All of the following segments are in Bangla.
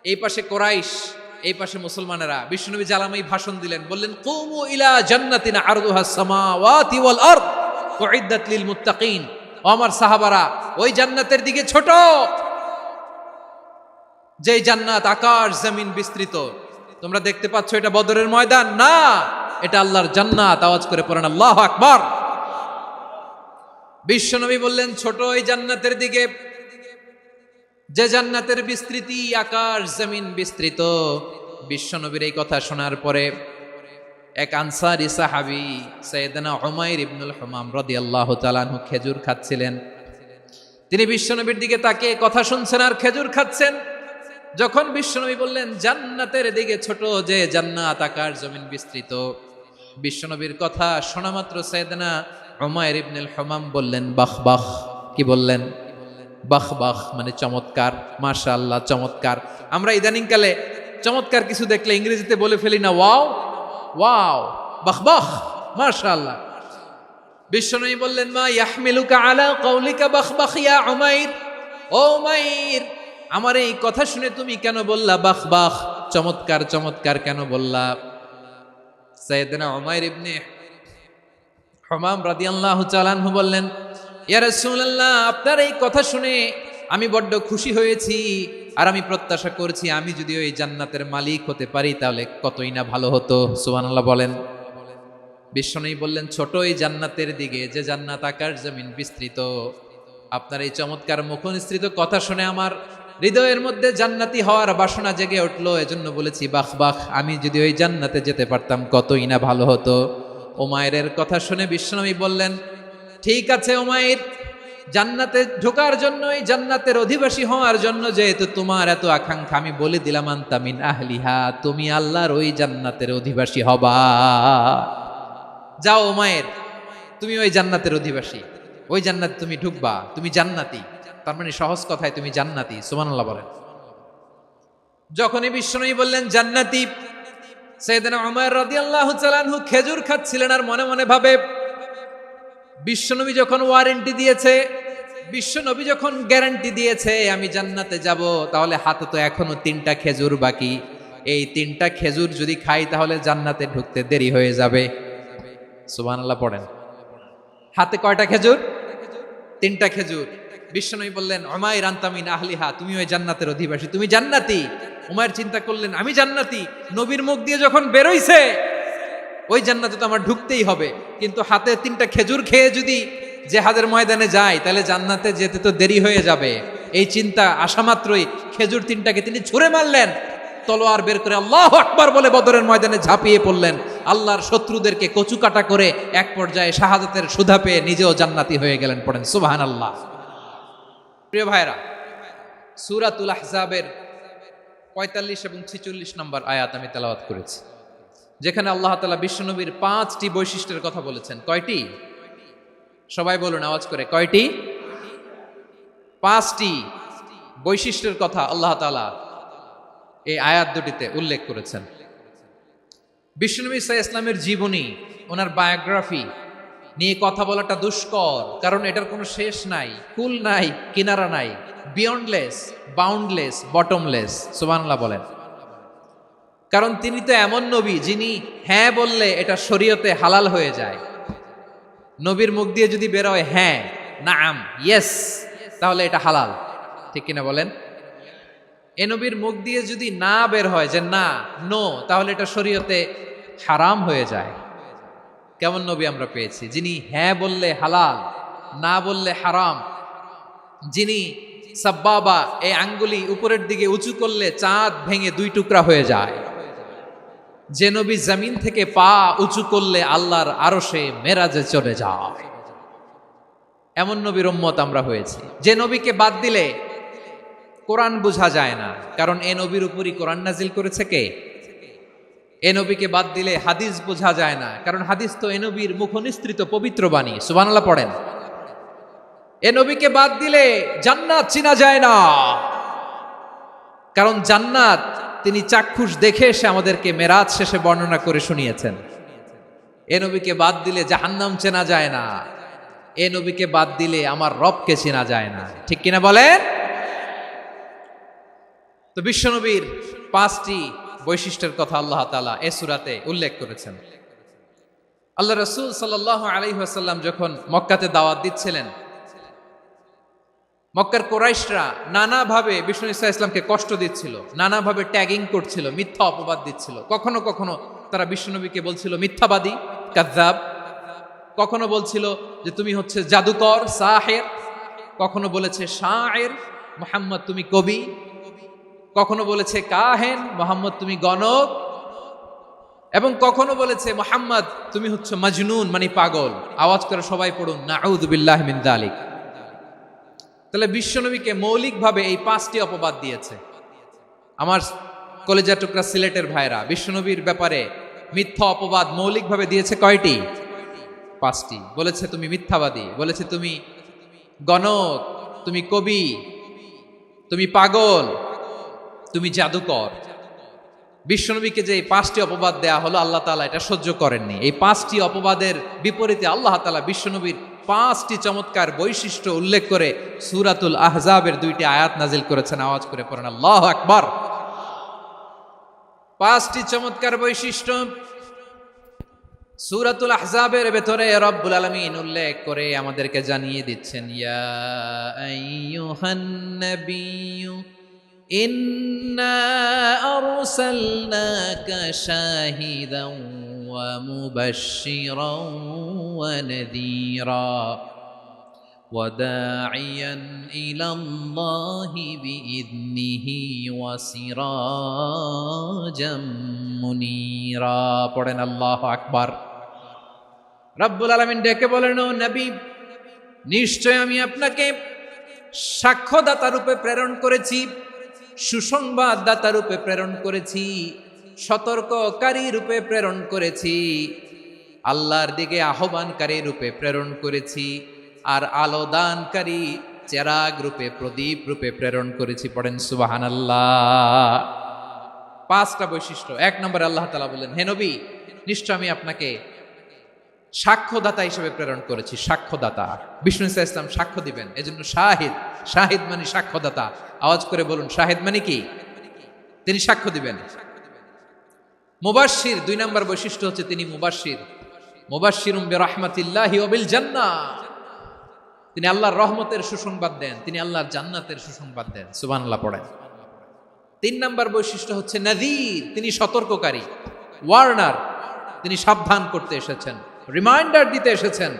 এই পাশে কোরাইশ, এই পাশে মুসলমানেরা। বিশ্বনবী জ্বালামাই ভাষণ দিলেন, বললেন কুমু ইলা জান্নাতিন আরদুহাস সামাওয়াতি ওয়াল আরদ উইদ্দাত লিল মুত্তাকিন। ও আমার সাহাবারা, ওই জান্নাতের দিকে ছোট, যে জান্নাত আকাশ জমিন বিস্তৃত। তোমরা দেখতে পাচ্ছ এটা বদরের ময়দান না, এটা আল্লাহর জান্নাত। আওয়াজ করে পড়েন আল্লাহু আকবার। বিশ্বনবী বললেন ছোট এই জান্নাতের দিকে, যে জান্নাতের বিস্তৃতি আকাশ জমিন বিস্তৃত। বিশ্বনবীর এই কথা শোনার পরে এক আনসারী সাহাবী সাইয়েদনা উমাইর ইবনুল হুমাম রাদিয়াল্লাহু তাআলা আনহু খেজুর খাচ্ছিলেন। তিনি বিশ্বনবীর দিকে তাকিয়ে কথা শুনছেন আর খেজুর খাচ্ছেন। যখন বিশ্বনবী বললেন জান্নাতের দিকে ছোট, যে জান্নাত আকাশ জমিন বিস্তৃত, বিশ্বনবীর কথা শোনা মাত্র সাইয়েদনা উমাইর ইবনুল হুমাম বললেন বাহ বাহ। কি বললেন? বাহ বাহ মানে চমৎকার, মাশাআল্লাহ চমৎকার। আমরা ইদানিংকালে চমৎকার কিছু দেখলে ইংরেজিতে বলে ফেলি না ওয়াও ওয়াও, বাহ বাহ, মাশাআল্লাহ। বিশ্বনবী বললেন মা ইয়াহমিলুকা আলা কওলিকা বাহ বাহ ইয়া উমাইর। ও উমাইর, আমার এই কথা শুনে তুমি কেন বললা বাহ বাহ, চমৎকার চমৎকার কেন বললা? সাইয়েদনা উমাইর ইবনে হুমাম রাদিয়াল্লাহু তাআলা আনহু বললেন ইয়া রাসূলুল্লাহ, আপনার এই কথা শুনে আমি বড্ড খুশি হয়েছি, আর আমি প্রত্যাশা করছি আমি যদি ওই জান্নাতের মালিক হতে পারি তাহলে কতই না ভালো হতো। সুবহানাল্লাহ বলেন। বিশ্বনবী বললেন ছোট এই জান্নাতের দিকে, যে জান্নাত আকাশ জমিন বিস্তৃত। আপনার এই চমৎকার মুখনিসৃত কথা শুনে আমার হৃদয়ের মধ্যে জান্নাতি হওয়ার বাসনা জেগে উঠলো, এজন্য বলেছি বাহ বাহ, আমি যদি ওই জান্নাতে যেতে পারতাম কতই না ভালো হতো। উমাইরের কথা শুনে বিশ্বনবী বললেন ঠিক আছে উমাইর, জান্নাতে ঢোকার জন্য, এই জান্নাতের অধিবাসী হওয়ার জন্য যেহেতু তোমার এত আকাঙ্ক্ষা, আমি বলে দিলাম আনতা মিন আহলিহা, তুমি আল্লাহর ওই জান্নাতের অধিবাসী হবা। যাও উমাইর, তুমি ওই জান্নাতের অধিবাসী, ওই জান্নাতে তুমি ঢুকবা, তুমি জান্নাতি। তার মানে সহজ কথায় তুমি জান্নাতি। সুবহানাল্লাহ বলেন। যখনই বিশ্বনবী বললেন জান্নাতি, সাইয়েদনা উমাইর রাদিয়াল্লাহু তাআলা আনহু খেজুর খাচ্ছিলেন আর মনে মনে ভাবে বিশ্বনবী যখন ওয়ারেন্টি দিয়েছে, বিশ্বনবী যখন গ্যারান্টি দিয়েছে আমি জান্নাতে যাব, তাহলে হাতে তো এখনো 3টা খেজুর বাকি। এই 3টা খেজুর যদি খাই তাহলে জান্নাতে ঢুকতে দেরি হয়ে যাবে। সুবহানাল্লাহ পড়েন। হাতে কয়টা খেজুর? 3টা খেজুর। বিশ্বনবী বললেন উমাইর আনতা মিন আহলিহা, তুমি ওই জান্নাতের অধিবাসী, তুমি জান্নাতি। উমাইর চিন্তা করলেন আমি জান্নাতি, নবীর মুখ দিয়ে যখন বেরোইছে ওই জান্নাতে তো আমার ঢুকতেই হবে, কিন্তু হাতে 3টা খেজুর খেয়ে যদি জিহাদের ময়দানে যাই তাহলে জান্নাতে যেতে তো দেরি হয়ে যাবে। এই চিন্তা আসা মাত্রই খেজুর 3টাকে তিনি ছুঁড়ে মারলেন, তলোয়ার বের করে আল্লাহু আকবার বলে বদরের ময়দানে ঝাঁপিয়ে পড়লেন। আল্লাহর শত্রুদেরকে কচুকাটা করে এক পর্যায়ে শাহাদাতের সুধা পেয়ে নিজেও জান্নাতি হয়ে গেলেন। পড়েন সুবহানাল্লাহ। প্রিয় ভাইরা, সূরাতুল আহজাবের 45 এবং 46 নম্বর আয়াত আমি তেলাওয়াত করেছি, যেখানে আল্লাহ তাআলা বিশ্বনবীর 5টি বৈশিষ্ট্যের কথা বলেছেন। কয়টি? সবাই বলুন আওয়াজ করে, কয়টি? 5টি বৈশিষ্ট্যের কথা আল্লাহ তাআলা এই আয়াত দুটিতে উল্লেখ করেছেন। বিশ্বনবী সাল্লাল্লাহু আলাইহি ওয়াসাল্লামের জীবনী, ওনার বায়োগ্রাফি নিয়ে কথা বলাটা দুষ্কর, কারণ এটার কোনো শেষ নাই, কুল নাই, কিনারা নাই, বিয়ন্ডলেস, বাউন্ডলেস, বটমলেস। সুবহানাল্লাহ বলেন। কারণ তিনি তো এমন নবী যিনি হ্যাঁ বললে এটা শরীয়তে হালাল হয়ে যায়। নবীর মুখ দিয়ে যদি বের হয় হ্যাঁ, নাম, ইয়েস, তাহলে এটা হালাল। ঠিক কিনা বলেন? এ নবীর মুখ দিয়ে যদি না বের হয় যে না, নো, তাহলে এটা শরীয়তে হারাম হয়ে যায়। কেমন নবী আমরা পেয়েছি, যিনি হ্যাঁ বললে হালাল, না বললে হারাম, যিনি সাব্বাবা, এই আঙ্গুলি উপরের দিকে উঁচু করলে চাঁদ ভেঙে 2 টুকরা হয়ে যায়, যে নবী জমিন থেকে পা উঁচু করলে আল্লাহর আরশে মেরাজে চলে যায়, এমন নবীর উম্মত আমরা হয়েছি। যে নবীকে বাদ দিলে কোরআন বোঝা যায় না, কারণ এ নবীর উপরই কোরআন নাজিল করেছে কে? এ নবীকে বাদ দিলে হাদিস বোঝা যায় না, কারণ হাদিস তো এ নবীর মুখনিসৃত পবিত্র বাণী। সুবহানাল্লাহ পড়েন। এ নবীকে বাদ দিলে জান্নাত চিনা যায় না, কারণ জান্নাত তিনি চাক্ষুষ দেখে এসে আমাদেরকে মেরাজ শেষে বর্ণনা করে শুনিয়েছেন। এ নবীকে বাদ দিলে জাহান্নাম চেনা যায় না, এ নবীকে বাদ দিলে আমার রবকে চেনা যায় না। ঠিক কিনা বলেন? তো বিশ্বনবীর 5টি বৈশিষ্ট্যের কথা আল্লাহ তাআলা এই সূরাতে উল্লেখ করেছেন। আল্লাহ রাসূল সাল্লাল্লাহু আলাইহি ওয়াসাল্লাম যখন মক্কাতে দাওয়াত দিচ্ছিলেন, মক্কার কুরাইশরা নানাভাবে বিষ্ণু ঈসা ইসলামকে কষ্ট দিচ্ছিল, নানাভাবে ট্যাগিং করছিল, মিথ্যা অপবাদ দিচ্ছিল। কখনো কখনো তারা বিশ্বনবীকে বলছিল মিথ্যাবাদী, কাযযাব। কখনো বলছিল যে তুমি হচ্ছে জাদুকর, সাহের। কখনো বলেছে শায়ের, মুহাম্মদ তুমি কবি। কখনো বলেছে কাহেন, মুহাম্মদ তুমি গণক। এবং কখনো বলেছে মুহাম্মদ তুমি হচ্ছে মাজনুন, মানে পাগল। আওয়াজ করে সবাই পড়ুন নাউযু বিল্লাহি মিন যালিক। তাহলে বিশ্বনবীকে মৌলিকভাবে এই 5টি অপবাদ দিয়েছে। আমার কলেজা টুকরা সিলেটের ভাইরা, বিশ্বনবীর ব্যাপারে মিথ্যা অপবাদ মৌলিকভাবে দিয়েছে কয়টি? 5টি। বলেছে তুমি মিথ্যাবাদী, বলেছে তুমি গণক, তুমি কবি, তুমি পাগল, তুমি জাদুকর। বিশ্বনবীকে যে এই 5টি অপবাদ দেয়া হলো, আল্লাহ তাআলা এটা সহ্য করেননি। এই 5টি অপবাদের বিপরীতে আল্লাহ তাআলা বিশ্বনবীর 5টি চমৎকার বৈশিষ্ট্য উল্লেখ করে সূরাতুল আহজাবের 2টি আয়াত নাজিল করেছেন। আওয়াজ করে পড়েন আল্লাহু আকবার। 5টি চমৎকার বৈশিষ্ট্য সূরাতুল আহজাবের ভেতরে রব্বুল আলামিন উল্লেখ করে আমাদেরকে জানিয়ে দিচ্ছেন, ইয়া আইয়ুহান নাবিয়্যু ইন্না আরসালনাকা শাহিদান ওয়া মুবাশশিরান ওয়া নাযীরা ওয়া দাঈয়ান ইলাল্লাহি বিইذনিহি ওয়া সিরাজাম মুনীরা। পড়েন আল্লাহু আকবার। রব্বুল আলামিন ডেকে বলেন, ও নবী, নিশ্চয় আমি আপনাকে সাক্ষ্যদাতা রূপে প্রেরণ করেছি, সুসংবাদদাতা রূপে প্রেরণ করেছি, সতর্ককারী রূপে প্রেরণ করেছি, আল্লাহর দিকে আহ্বানকারী রূপে প্রেরণ করেছি, আর আলো দানকারী চেরাগ রূপে, প্রদীপ রূপে প্রেরণ করেছি। পড়েন সুবহানাল্লাহ। 5টা বৈশিষ্ট্য। 1 নম্বরে আল্লাহ তাআলা বললেন, হে নবী, নিশ্চয় আমি আপনাকে সাক্ষ্যদাতা হিসেবে প্রেরণ করেছি। সাক্ষ্যদাতা, বিষ্ণু ঈসা ইসলাম সাক্ষ্য দিবেন, এজন্য শাহিদ। শাহিদ মানে সাক্ষ্যদাতা। আওয়াজ করে বলুন, শাহিদ মানে কি? তিনি সাক্ষ্য দিবেন। মুবাশশির, 2 নম্বর বৈশিষ্ট্য হচ্ছে তিনি মুবাশশির। মুবাশশিরুম বিরাহমাতিল্লাহি ওয়া বিল জান্নাহ। তিনি আল্লাহর রহমতের সুসংবাদ দেন, তিনি আল্লাহর জান্নাতের সুসংবাদ দেন। সুবহানাল্লাহ পড়েন। 3 নম্বর বৈশিষ্ট্য হচ্ছে নাযীর, তিনি সতর্ককারী, ওয়ার্নার। তিনি সাবধান করতে এসেছেন, রিমাইন্ডার দিতে এসেছেন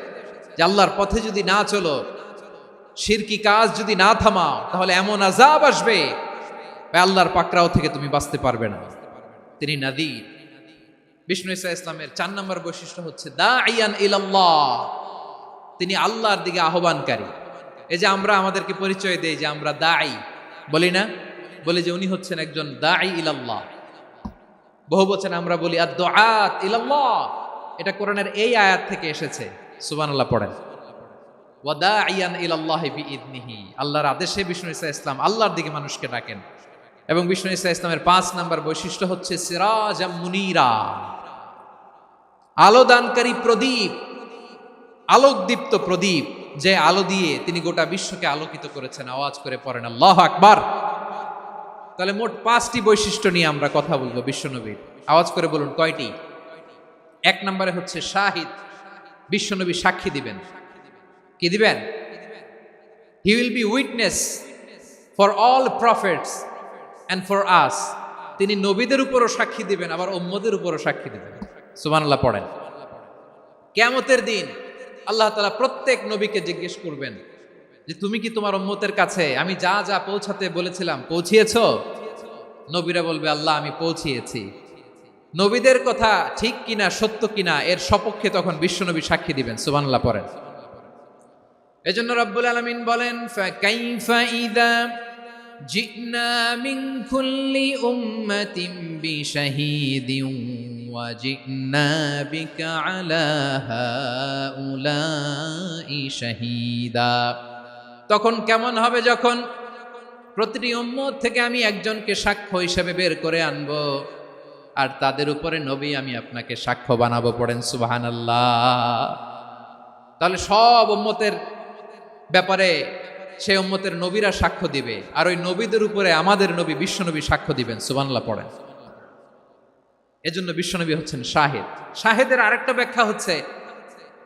যে আল্লাহর পথে যদি না চলো, শিরকি কাজ যদি না থামাও, তাহলে এমন আযাব আসবে আল্লাহর পাকড়াও থেকে তুমি বাঁচতে পারবে না। তিনি নাযীর। বিষ্ণু ঈসা ইসলামের 4 নম্বর বৈশিষ্ট্য হচ্ছে দাঈয়ান ইলাল্লাহ, তিনি আল্লাহর দিকে আহ্বানকারী। এই যে আমরা আমাদেরকে পরিচয় দেই যে আমরা দাঈ, বলি না? বলি যে উনি হচ্ছেন একজন দাঈ ইলাল্লাহ। বহু বচনে আমরা বলি আদ-দুআত ইলাল্লাহ। এটা কোরআনের এই আয়াত থেকে এসেছে। সুবহানাল্লাহ পড়েন। ওয়া দাঈয়ান ইলাল্লাহি বিইذনিহি, আল্লাহর আদেশে বিষ্ণু ঈসা ইসলাম আল্লাহর দিকে মানুষকে ডাকেন। এবং বিষ্ণু ঈসা ইসলামের 5 নম্বর বৈশিষ্ট্য হচ্ছে সিরাজাম মুনীরা, আলোদানকারী প্রদীপ, আলোকদীপ্ত প্রদীপ, যে আলো দিয়ে তিনি গোটা বিশ্বকে আলোকিত করেছেন। আওয়াজ করে পড়েন আল্লাহু আকবার। তাহলে মোট 5টি বৈশিষ্ট্য নিয়ে আমরা কথা বলবো বিশ্বনবীর। আওয়াজ করে বলুন কয়টি? 1 নম্বরে হচ্ছে শাহিদ, বিশ্বনবী সাক্ষী দিবেন। কি দিবেন? He will be witness for all prophets and for us. তিনি নবীদের উপরও সাক্ষী দিবেন, আবার উম্মতের উপরও সাক্ষী দিবেন। সুবহানাল্লাহ পড়েন। কিয়ামতের দিন আল্লাহ তাআলা প্রত্যেক নবীকে জিজ্ঞেস করবেন যে তুমি কি তোমার উম্মতের কাছে আমি যা যা পৌঁছাতে বলেছিলাম পৌঁছিয়েছো? নবীরা বলবে আল্লাহ আমি পৌঁছিয়েছি। নবীদের কথা ঠিক কিনা, সত্য কিনা, এর সপক্ষে তখন বিশ্বনবী সাক্ষী দিবেন। সুবহানাল্লাহ পড়েন। এজন্য রব্বুল আলামিন বলেন, ফাকাইফা ইযা জিনা মিন কুল্লি উম্মাতিন বিশাহীদিন ওয়া জিনা বিকা আলা হাউলাই শাহীদা। তখন কেমন হবে যখন প্রতিটি উম্মত থেকে আমি একজনকে সাক্ষ্য হিসেবে বের করে আনবো, আর তাদের উপরে নবী আমি আপনাকে সাক্ষ্য বানাবো। পড়েন সুবহানাল্লাহ। তাহলে সব উম্মতের ব্যাপারে সেই উম্মতের নবীরা সাক্ষ্য দিবে, আর ওই নবীদের উপরে আমাদের নবী বিশ্বনবী সাক্ষ্য দিবেন। সুবহানাল্লাহ পড়েন। এজন্য বিশ্বনবী হচ্ছেন শাহিদ। শাহেদের আরেকটা ব্যাখ্যা হচ্ছে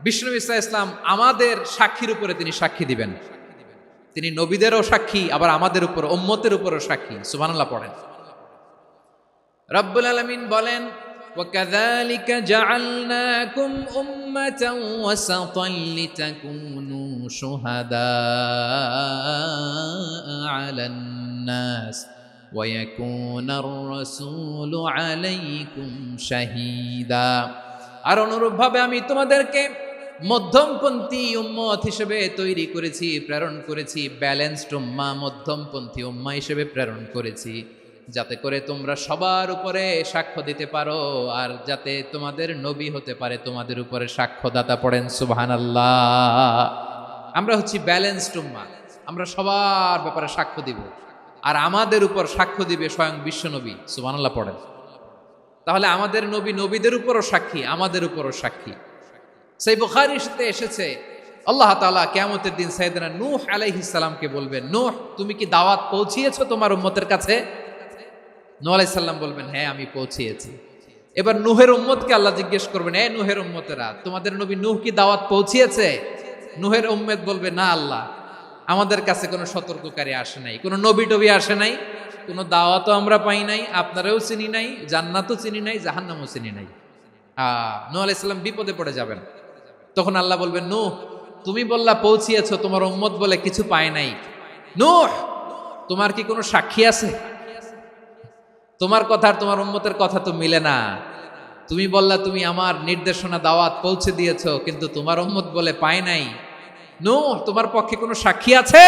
বিশ্বনবী সাল্লাল্লাহু আলাইহি ওয়াসাল্লাম আমাদের সাক্ষীর উপরে তিনি সাক্ষী দিবেন। তিনি নবীদেরও সাক্ষী, আবার আমাদের উপর উম্মতের উপরও সাক্ষী। সুবহানাল্লাহ পড়েন। রব্বুল আলামিন বলেন, وَكَذَلِكَ جَعَلْنَاكُمْ أُمَّةً وَسَطًا لِتَكُونُوا شُهَدَاءَ عَلَى النَّاسِ وَيَكُونَ الرَّسُولُ عَلَيْكُمْ شَهِيدًا। আর অনুরূপভাবে আমি তোমাদেরকে মধ্যমপন্থী উম্মত হিসেবে তৈরি করেছি, প্রেরণ করেছি, ব্যালেন্সড উম্মাহ, মধ্যমপন্থী উম্মাহ হিসেবে প্রেরণ করেছি, যাতে করে তোমরা সবার উপরে সাক্ষ্য দিতে পারো, আর যাতে তোমাদের নবী হতে পারে তোমাদের উপরে সাক্ষ্যদাতা। পড়েন সুবহানাল্লাহ। আমরা হচ্ছি ব্যালেন্সড উম্মাহ, আমরা সবার ব্যাপারে সাক্ষ্য দিব, আর আমাদের উপর সাক্ষ্য দিবে স্বয়ং বিশ্বনবী। সুবহানাল্লাহ পড়েন। তাহলে আমাদের নবী নবীদের উপরও সাক্ষী, আমাদের উপরও সাক্ষী। সেই বুখারীতে এসেছে আল্লাহ তাআলা কিয়ামতের দিন সাইয়েদনা নূহ আলাইহিস সালামকে বলবেন, নূহ তুমি কি দাওয়াত পৌঁছিয়েছো তোমার উম্মতের কাছে? নূহ আলাইহিস সালাম বলবেন, হ্যাঁ আমি পৌঁছিয়েছি। এবার নূহের উম্মতকে আল্লাহ জিজ্ঞেস করবেন, এ নূহের উম্মতেরা, তোমাদের নবী নূহ কি দাওয়াত পৌঁছিয়েছে? নূহের উম্মত বলবে, না আল্লাহ, আমাদের কাছে কোনো সতর্ককারী আসে নাই, কোনো নবী টবি আসে নাই, কোনো দাওয়াতও আমরা পাই নাই, আপনারাও চিনি নাই, জান্নাতও চিনি নাই, জাহান্নামও চিনি নাই। নূহ আলাইহিস সালাম বিপদে পড়ে যাবেন। তখন আল্লাহ বলবেন, নূহ তুমি বললা পৌঁছিয়েছো, তোমার উম্মত বলে কিছু পায় নাই। নূহ তোমার কি কোনো সাক্ষী আছে? তোমার কথা আর তোমার উম্মতের কথা তো মিলে না। তুমি বললা তুমি আমার নির্দেশনা দাওয়াত পৌঁছে দিয়েছো, কিন্তু তোমার উম্মত বলে পায় নাই। নূহ তোমার পক্ষে কোনো সাক্ষী আছে?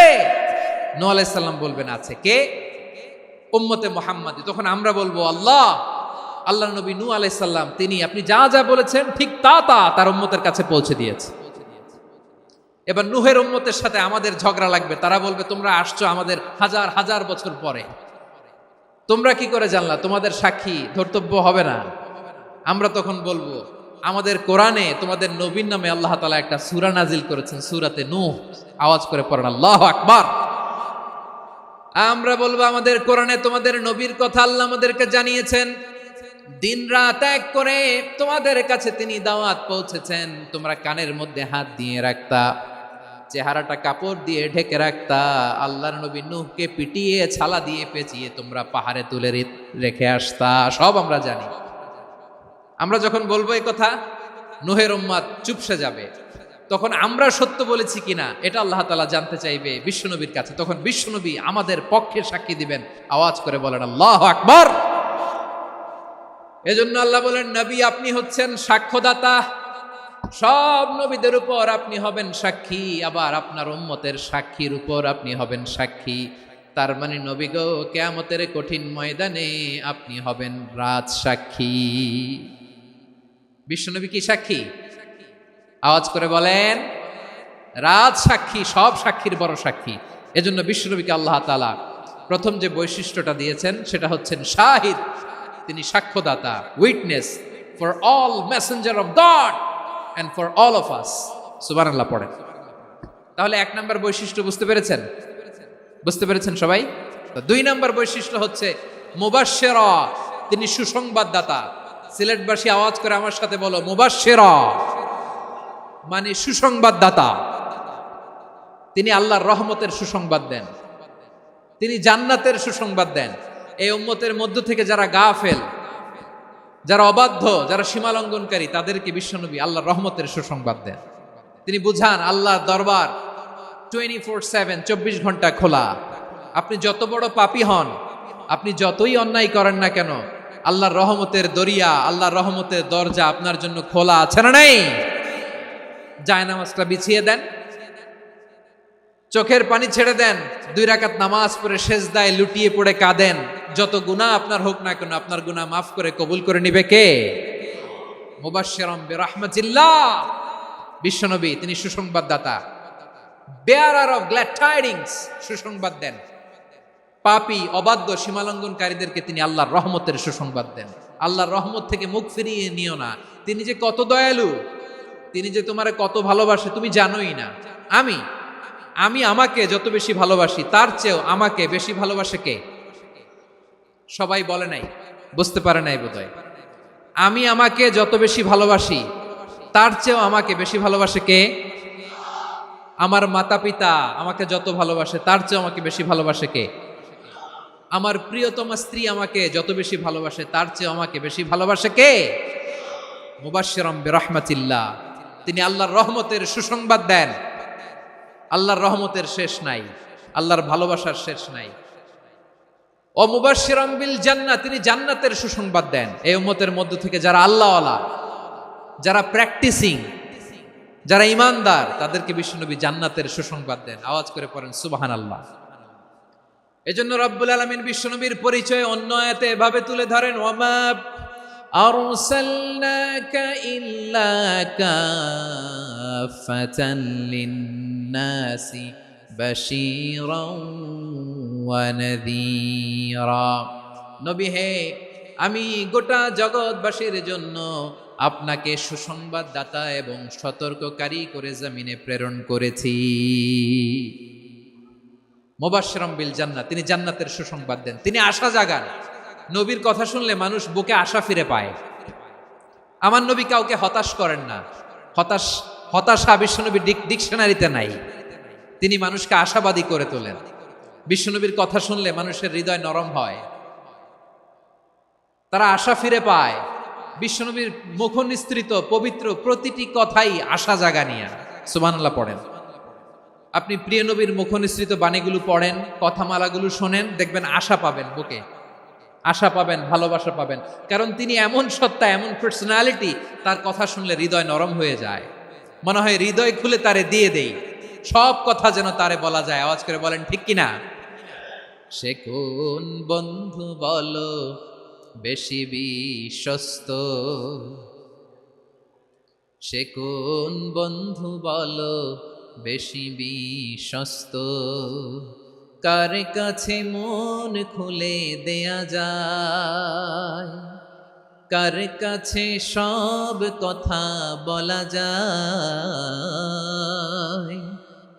নূহ আলাইহিস সালাম বলবেন, আছে। কে? উম্মতে মুহাম্মাদি। তখন আমরা বলবো, আল্লাহ নবী নূহ আলাইহিস সালাম তিনি আপনি যা যা বলেছেন ঠিক তা তার উম্মতের কাছে পৌঁছে দিয়েছে। এবার নূহের উম্মতের সাথে আমাদের ঝগড়া লাগবে। তারা বলবে, তোমরা আসছো আমাদের হাজার হাজার বছর পরে, তোমরা কি করে জানলা? তোমাদের সাক্ষী ধর্তব্য হবে না। আমরা তখন বলবো, আমাদের কোরআনে তোমাদের নবীর নামে আল্লাহ তাআলা একটা সূরা নাজিল করেছেন, সূরাতে নূহ। আওয়াজ করে পড়েন আল্লাহু আকবার। আমরা বলবো, আমাদের কোরআনে তোমাদের নবীর কথা আল্লাহ আমাদেরকে জানিয়েছেন, দিন রাত এক করে তোমাদের কাছে তিনি দাওয়াত পৌঁছেছেন। তোমরা কানের মধ্যে হাত দিয়ে রাখতা, চেহারাটা কাপড় দিয়ে ঢেকে রাখতা, আল্লাহর নবী নূহকে পিটিয়ে ছালা দিয়ে পেঁচিয়ে তোমরা পাহাড়ে তুলে রেখে আসতা। সব আমরা জানি। আমরা যখন বলবো এই কথা, নূহের উম্মত চুপসে যাবে। তখন আমরা সত্য বলেছি কিনা এটা আল্লাহ তাআলা জানতে চাইবে বিশ্বনবীর কাছে। তখন বিশ্বনবী আমাদের পক্ষে সাক্ষী দিবেন। আওয়াজ করে বলেন আল্লাহু আকবার। এজন্য আল্লাহ বলেন, নবী আপনি হচ্ছেন সাক্ষ্যদাতা, সব নবীদের উপর আপনি হবেন সাক্ষী, আবার আপনার উম্মতের সাক্ষীর উপর আপনি হবেন সাক্ষী। তার মানে নবী গো, কিয়ামতের কঠিন ময়দানে আপনি হবেন রাজ সাক্ষী। বিশ্বনবী কি সাক্ষী? আওয়াজ করে বলেন, রাজ সাক্ষী, সব সাক্ষীর বড় সাক্ষী। এজন্য বিশ্বনবীকে আল্লাহ তাআলা প্রথম যে বৈশিষ্ট্যটা দিয়েছেন সেটা হচ্ছেন শাহিদ। তিনি সাক্ষ্যদাতা, witness for all messenger of God and for all of us। সুবহানাল্লাহ পড়েন। তাহলে এক নাম্বার বৈশিষ্ট্য বুঝতে পেরেছেন? বুঝতে পেরেছেন সবাই? দুই নাম্বার বৈশিষ্ট্য হচ্ছে মুবাশশিরা, তিনি সুসংবাদদাতা। সিলেটবাসী আওয়াজ করে আমার সাথে বলো, মুবাশশিরা মানে সুসংবাদদাতা। তিনি আল্লাহর রহমতের সুসংবাদ দেন, তিনি জান্নাতের সুসংবাদ দেন। এই উম্মতের মধ্য থেকে যারা গাফেল, যারা অবাধ্য, যারা সীমালঙ্ঘনকারী, তাদেরকে বিশ্বনবী আল্লাহর রহমতের সুসংবাদ দেন। তিনি বুঝান আল্লাহর দরবার 24/7, 24 ঘন্টা খোলা। আপনি যত বড় পাপী হন, আপনি যতই অন্যায় করেন না কেন, আল্লাহর রহমতের দরিয়া, আল্লাহর রহমতের দরজা আপনার জন্য খোলা আছে না নাই? জায়নামাজটা বিছিয়ে দেন, চোখের পানি ছেড়ে দেন, 2 রাকাত নামাজ পড়ে সেজদায় লুটিয়ে পড়ে কাঁদেন। যত গুনাহ আপনার হোক না কেন, আপনার গুনাহ মাফ করে কবুল করে নিবে কে? মুবাশশিরাম বিরাহমাতিল্লাহ। বিশ্বনবী তিনি সুসংবাদদাতা, বেয়ারার অফ গ্ল্যাড টাইডিংস, সুসংবাদ দেন। পাপী, অবাধ্য, সীমালঙ্ঘনকারীদেরকে তিনি আল্লাহর রহমতের সুসংবাদ দেন। আল্লাহর রহমত থেকে মুখ ফিরিয়ে নিও না। তিনি যে কত দয়ালু, তিনি যে তোমারে কত ভালোবাসে তুমি জানোই না। আমি আমাকে যত বেশি ভালোবাসি তার চেয়েও আমাকে বেশি ভালোবাসে কে? সবাই বলে নাই, বুঝতে পারে নাই বোধহয়। আমি আমাকে যত বেশি ভালোবাসি তার চেয়েও আমাকে বেশি ভালোবাসে কে? আমার মাতা পিতা আমাকে যত ভালোবাসে তার চেয়েও আমাকে বেশি ভালোবাসে কে? আমার প্রিয়তমা স্ত্রী আমাকে যত বেশি ভালোবাসে তার চেয়েও আমাকে বেশি ভালোবাসে কে? মুবাশশিরাম বিরহমাতিল্লাহ, তিনি আল্লাহর রহমতের সুসংবাদ দেন। আল্লাহর রহমতের শেষ নাই, আল্লাহর ভালোবাসার শেষ নাই। ও মুবাশশিরাম বিল জান্নাহ, তিনি জান্নাতের সুসংবাদ দেন। এই উম্মতের মধ্য থেকে যারা আল্লাহওয়ালা, যারা প্র্যাকটিসিং, যারা ইমানদার, তাদেরকে বিশ্বনবী জান্নাতের সুসংবাদ দেন। আওয়াজ করে পড়েন সুবহানাল্লাহ। এজন্য রব্বুল আলামিন বিশ্বনবীর পরিচয় অন্য আয়াতে এভাবে তুলে ধরেন, ওয়ামা আরসালনাকা ইল্লা কাফাতান লিন্নাসি বাশীরাও ওয়া নাযীরা। নবী হে, আমি গোটা জগৎবাসীর জন্য আপনাকে সুসংবাদদাতা এবং সতর্ককারী করে জমিনে প্রেরণ করেছি। মুবাশশিরাম বিল জান্নাহ, তিনি জান্নাতের সুসংবাদ দেন, তিনি আশা জাগান। নবীর কথা শুনলে মানুষ বুকে আশা ফিরে পায়। আমার নবী কাউকে হতাশ করেন না। হতাশা বিশ্বনবীর ডিকশনারিতে নাই। তিনি মানুষকে আশাবাদী করে তোলেন। বিশ্বনবীর কথা শুনলে মানুষের হৃদয় নরম হয়, তারা আশা ফিরে পায়। বিশ্বনবীর মুখ নিঃসৃত পবিত্র প্রতিটি কথাই আশা জাগানিয়া। সুবহানাল্লাহ পড়েন। আপনি প্রিয় নবীর মুখ নিঃসৃত বাণীগুলো পড়েন, কথামালাগুলো শোনেন, দেখবেন আশা পাবেন, বুকে আশা পাবেন, ভালোবাসা পাবেন। কারণ তিনি এমন সত্তা, এমন পার্সোনালিটি, তার কথা শুনলে হৃদয় নরম হয়ে যায়। মনে হয় হৃদয় খুলে তারে দিয়ে দেই, সব কথা যেন তারে বলা যায়। আওয়াজ করে বলেন ঠিক কিনা? সে কোন বন্ধু বলো বেশি বিশ্বস্ত, সে কোন বন্ধু বলো বেশি বিশ্বস্ত, কার কাছে মন খুলে দেয়া যায়, কার কাছে সব কথা বলা যায়,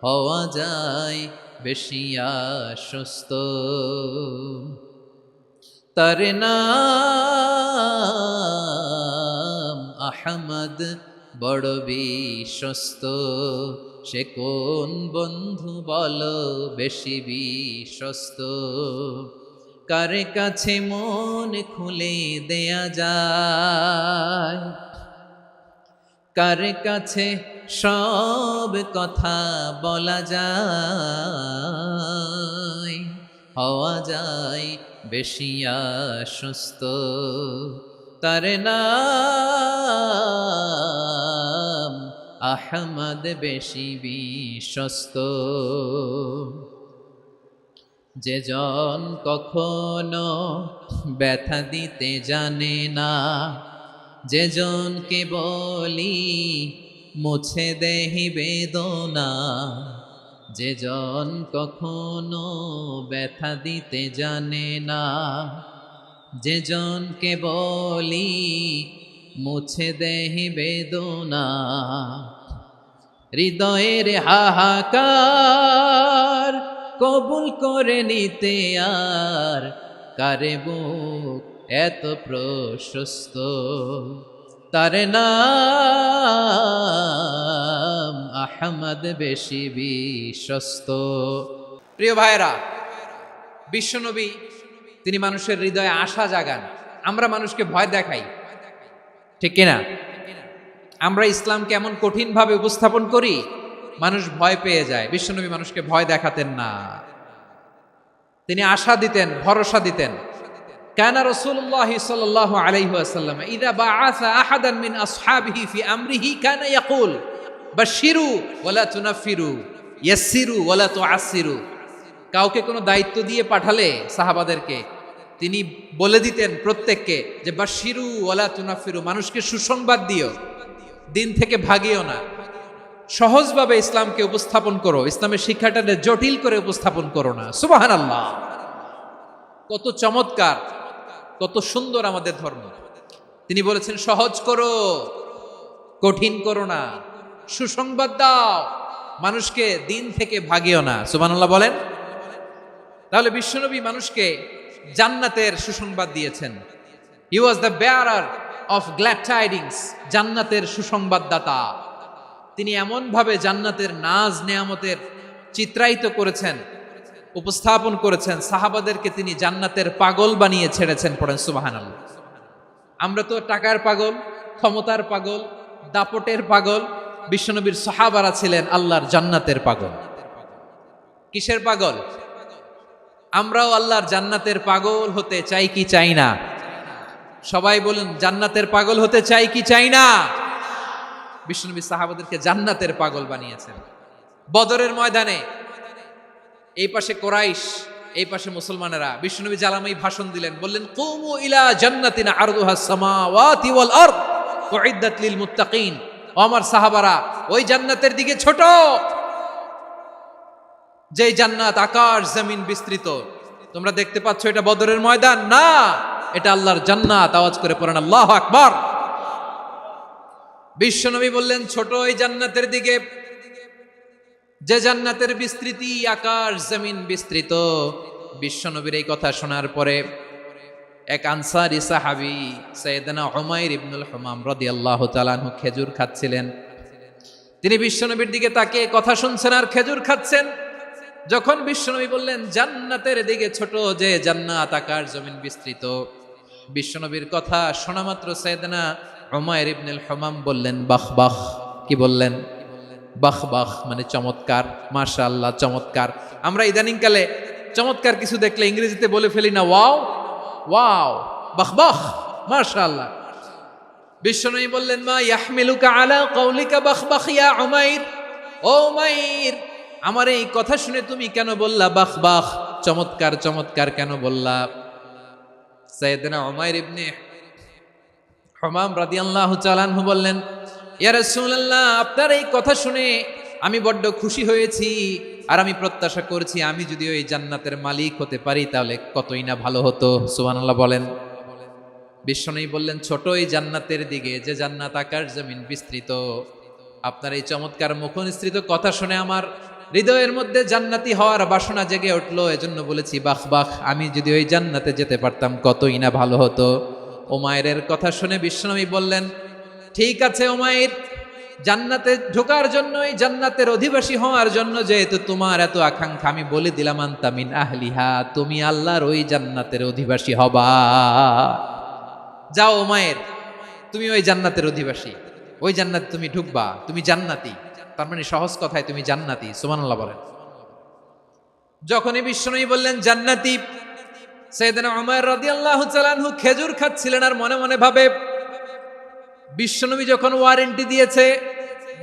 হওয়া যায় বেশি আশ্বস্ত। তার নাম আহমদ, বড় বিশ্বস্ত। সে কোন বন্ধু বলো বেশি বিশ্বস্ত, কার কাছে মন খুলে দেয়া যায়, কার কাছে সব কথা বলা যায়, হওয়া যায় বেশি আশ্বস্ত। তার নাম আহমদ, বেশি বিশ্বস্ত। যে জন কখনো ব্যথা দিতে জানে না, যে জনকে বলি মুছে দেহি বেদনা, যে জন কখনো ব্যথা দিতে জানে না, যে জনকে বলি মুছে দেহি বেদনা, হৃদয়ের হাহাকার কবুল করে নিতে আর কারে বুক এত প্রশস্ত। তার নাম আহমদ, বেশি বিশ্বস্ত। প্রিয় ভাইরা, বিশ্বনবী তিনি মানুষের হৃদয়ে আশা জাগান। আমরা মানুষকে ভয় দেখাই, ঠিক কিনা? আমরা ইসলামকে এমন কঠিন ভাবে উপস্থাপন করি, মানুষ ভয় পেয়ে যায়। বিশ্বনবী মানুষকে ভয় দেখাতেন না, তিনি আশা দিতেন, ভরসা দিতেন। কানা রাসূলুল্লাহ সাল্লাল্লাহু আলাইহি ওয়াসাল্লাম ইযা বাআসা আহাদান মিন আসহাবিহি ফি আমরিহি কানা ইয়াকুল বাশশিরু ওয়ালা তুনাফিরু, ইয়াসসিরু ওয়ালা তুআসসিরু। কাউকে কোনো দায়িত্ব দিয়ে পাঠালে সাহাবাদেরকে তিনি বলে দিতেন প্রত্যেককে যে বাশশিরু ওয়ালা তুনাফিরু, মানুষকে সুসংবাদ দিও, দিন থেকে ভাগিও না, সহজভাবে ইসলামকে উপস্থাপন করো, ইসলামের শিক্ষাটাকে জটিল করে উপস্থাপন করো না। সুবহানাল্লাহ, কত চমৎকার, কত সুন্দর আমাদের ধর্ম। তিনি বলেছেন সহজ করো, কঠিন করো না, সুসংবাদ দাও, মানুষকে দিন থেকে ভাগিও না, সুবহানাল্লাহ বলেন। তাহলে বিশ্বনবী মানুষকে জান্নাতের সুসংবাদ দিয়েছেন। He was the bearer of glad tidings, জান্নাতের সুসংবাদদাতা। তিনি এমন ভাবে জান্নাতের নাজ নেয়ামতের চিত্রায়িত করেছেন, উপস্থাপন করেছেন, সাহাবাদেরকে তিনি জান্নাতের পাগল বানিয়ে ছেড়েছেন। পড়েন সুবহানাল্লাহ। আমরা তো টাকার পাগল, ক্ষমতার পাগল, দাপটের পাগল। বিশ্বনবীর সাহাবারা ছিলেন আল্লাহর জান্নাতের পাগল। কিসের পাগল? আমরাও আল্লাহর জান্নাতের পাগল হতে চাই কি চাই না? সবাই বলুন, জান্নাতের পাগল হতে চাই কি চাই না? বিশ্বনবী সাহাবাদেরকে জান্নাতের পাগল বানিয়েছেন। বদরের ময়দানে এই পাশে কোরাইশ, এই পাশে মুসলমানেরা। বিশ্বনবী জালামাই ভাষণ দিলেন, বললেন, কুমু ইলা জান্নাতিন আরদুহাস সামাওয়াতি ওয়াল আরদ উইদ্দাত লিল মুত্তাকিন। ও আমার সাহাবারা, ওই জান্নাতের দিকে ছোট, যেই জান্নাত আকাশ জমিন বিস্তৃত। তোমরা দেখতে পাচ্ছ এটা বদরের ময়দান না, এটা আল্লাহর জান্নাত। আওয়াজ করে পড়েন আল্লাহু আকবার। বিশ্বনবী বললেন, ছোট ওই জান্নাতের দিকে, যে জান্নাতের বিস্তৃতি আকাশ জমিন বিস্তৃত। বিশ্বনবীর এই কথা শোনার পরে এক আনসারী সাহাবী সাইয়েদনা উমাইর ইবনুল হুমাম রাদিয়াল্লাহু তাআলা আনহু খেজুর খাচ্ছিলেন। তিনি বিশ্বনবীর দিকে তাকিয়ে কথা শুনছেন আর খেজুর খাচ্ছেন। যখন বিশ্বনবী বললেন জান্নাতের দিকে ছোট, যে জান্নাত আকাশ জমিন বিস্তৃত, বিশ্বনবীর কথা শোনা মাত্র সাইয়েদনা উমাইর ইবনুল হুমাম বললেন বাহ বাহ। কি বললেন? বাহ বাহ মানে চমৎকার, মাশাআল্লাহ চমৎকার। আমরা ইদানিংকালে চমৎকার কিছু দেখলে ইংরেজিতে বলে ফেলি না, ওয়াও ওয়াও, বাহ বাহ, মাশাআল্লাহ। বিশ্বনবী বললেন, মা ইয়াহমিলুকা আলা কওলিকা বাহ বাহ ইয়া উমাইর। ও উমাইর, আমার এই কথা শুনে তুমি কেন বললা বাহ বাহ, চমৎকার চমৎকার কেন বললা? সাইয়েদনা উমাইর ইবনে হুমাম রাদিয়াল্লাহু তাআলা আনহু বললেন, ইয়া রাসূলুল্লাহ, আপনার এই কথা শুনে আমি বড্ড খুশি হয়েছি, আর আমি প্রত্যাশা করছি আমি যদি ওই জান্নাতের মালিক হতে পারি তাহলে কতই না ভালো হতো। সুবহানাল্লাহ বলেন। বিশ্বনবী বললেন, ছোট এই জান্নাতের দিকে, যে জান্নাত আকাশ জমিন বিস্তৃত। আপনার এই চমৎকার মুখনিসৃত কথা শুনে আমার হৃদয়ের মধ্যে জান্নাতি হওয়ার বাসনা জেগে উঠলো, এজন্য বলেছি বাহ বাহ, আমি যদি ওই জান্নাতে যেতে পারতাম কতই না ভালো হতো। উমাইরের কথা শুনে বিশ্বনবী বললেন, ঠিক আছে উমাইর, জান্নাতে ঢোকার জন্য, এই জান্নাতের অধিবাসী হওয়ার জন্য যেহেতু তোমার এত আকাঙ্ক্ষা, আমি বলে দিলাম আনতা মিন আহলিহা, তুমি আল্লাহর ওই জান্নাতের অধিবাসী হবা। যাও উমাইর, তুমি ওই জান্নাতের অধিবাসী, ওই জান্নাতে তুমি ঢুকবা, তুমি জান্নাতি। তার মানে সহজ কথায় তুমি জান্নাতি। সুবহানাল্লাহ বলেন। যখনই বিশ্বনবী বললেন জান্নাতি, সাইয়েদনা উমাইর রাদিয়াল্লাহু তাআলা আনহু খেজুর খাচ্ছিলেন আর মনে মনে ভাবে, বিশ্বনবী যখন ওয়ারেন্টি দিয়েছে,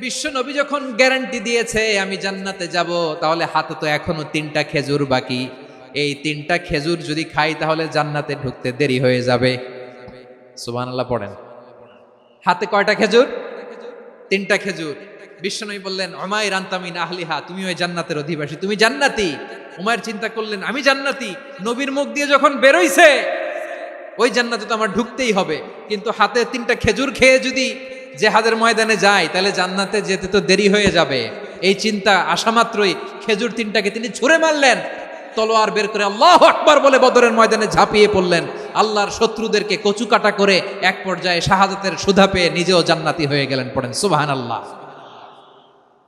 বিশ্বনবী যখন গ্যারান্টি দিয়েছে আমি জান্নাতে যাব, তাহলে হাতে তো এখনো 3টা খেজুর বাকি। এই 3টা খেজুর যদি খাই তাহলে জান্নাতে ঢুকতে দেরি হয়ে যাবে। সুবহানাল্লাহ পড়েন। হাতে কয়টা খেজুর? 3টা খেজুর। বিশ্বনবী বললেন, উমাইর আনতা মিন আহলিহা, তুমি ওই জান্নাতের অধিবাসী, তুমি জান্নাতি। উমাইর চিন্তা করলেন, আমি জান্নাতি, নবীর মুখ দিয়ে যখন বেরোইছে ওই জান্নাতে তো আমার ঢুকতেই হবে, কিন্তু হাতে 3টা খেজুর খেয়ে যদি জিহাদের ময়দানে যায় তাহলে জান্নাতে যেতে তো দেরি হয়ে যাবে। এই চিন্তা আসা মাত্রই খেজুর 3টাকে তিনি ছুঁড়ে মারলেন, তলোয়ার বের করে আল্লাহু আকবার বলে বদরের ময়দানে ঝাঁপিয়ে পড়লেন। আল্লাহর শত্রুদেরকে কচুকাটা করে এক পর্যায়ে শাহাদাতের সুধা পেয়ে নিজেও জান্নাতি হয়ে গেলেন। পড়েন সুবহানাল্লাহ।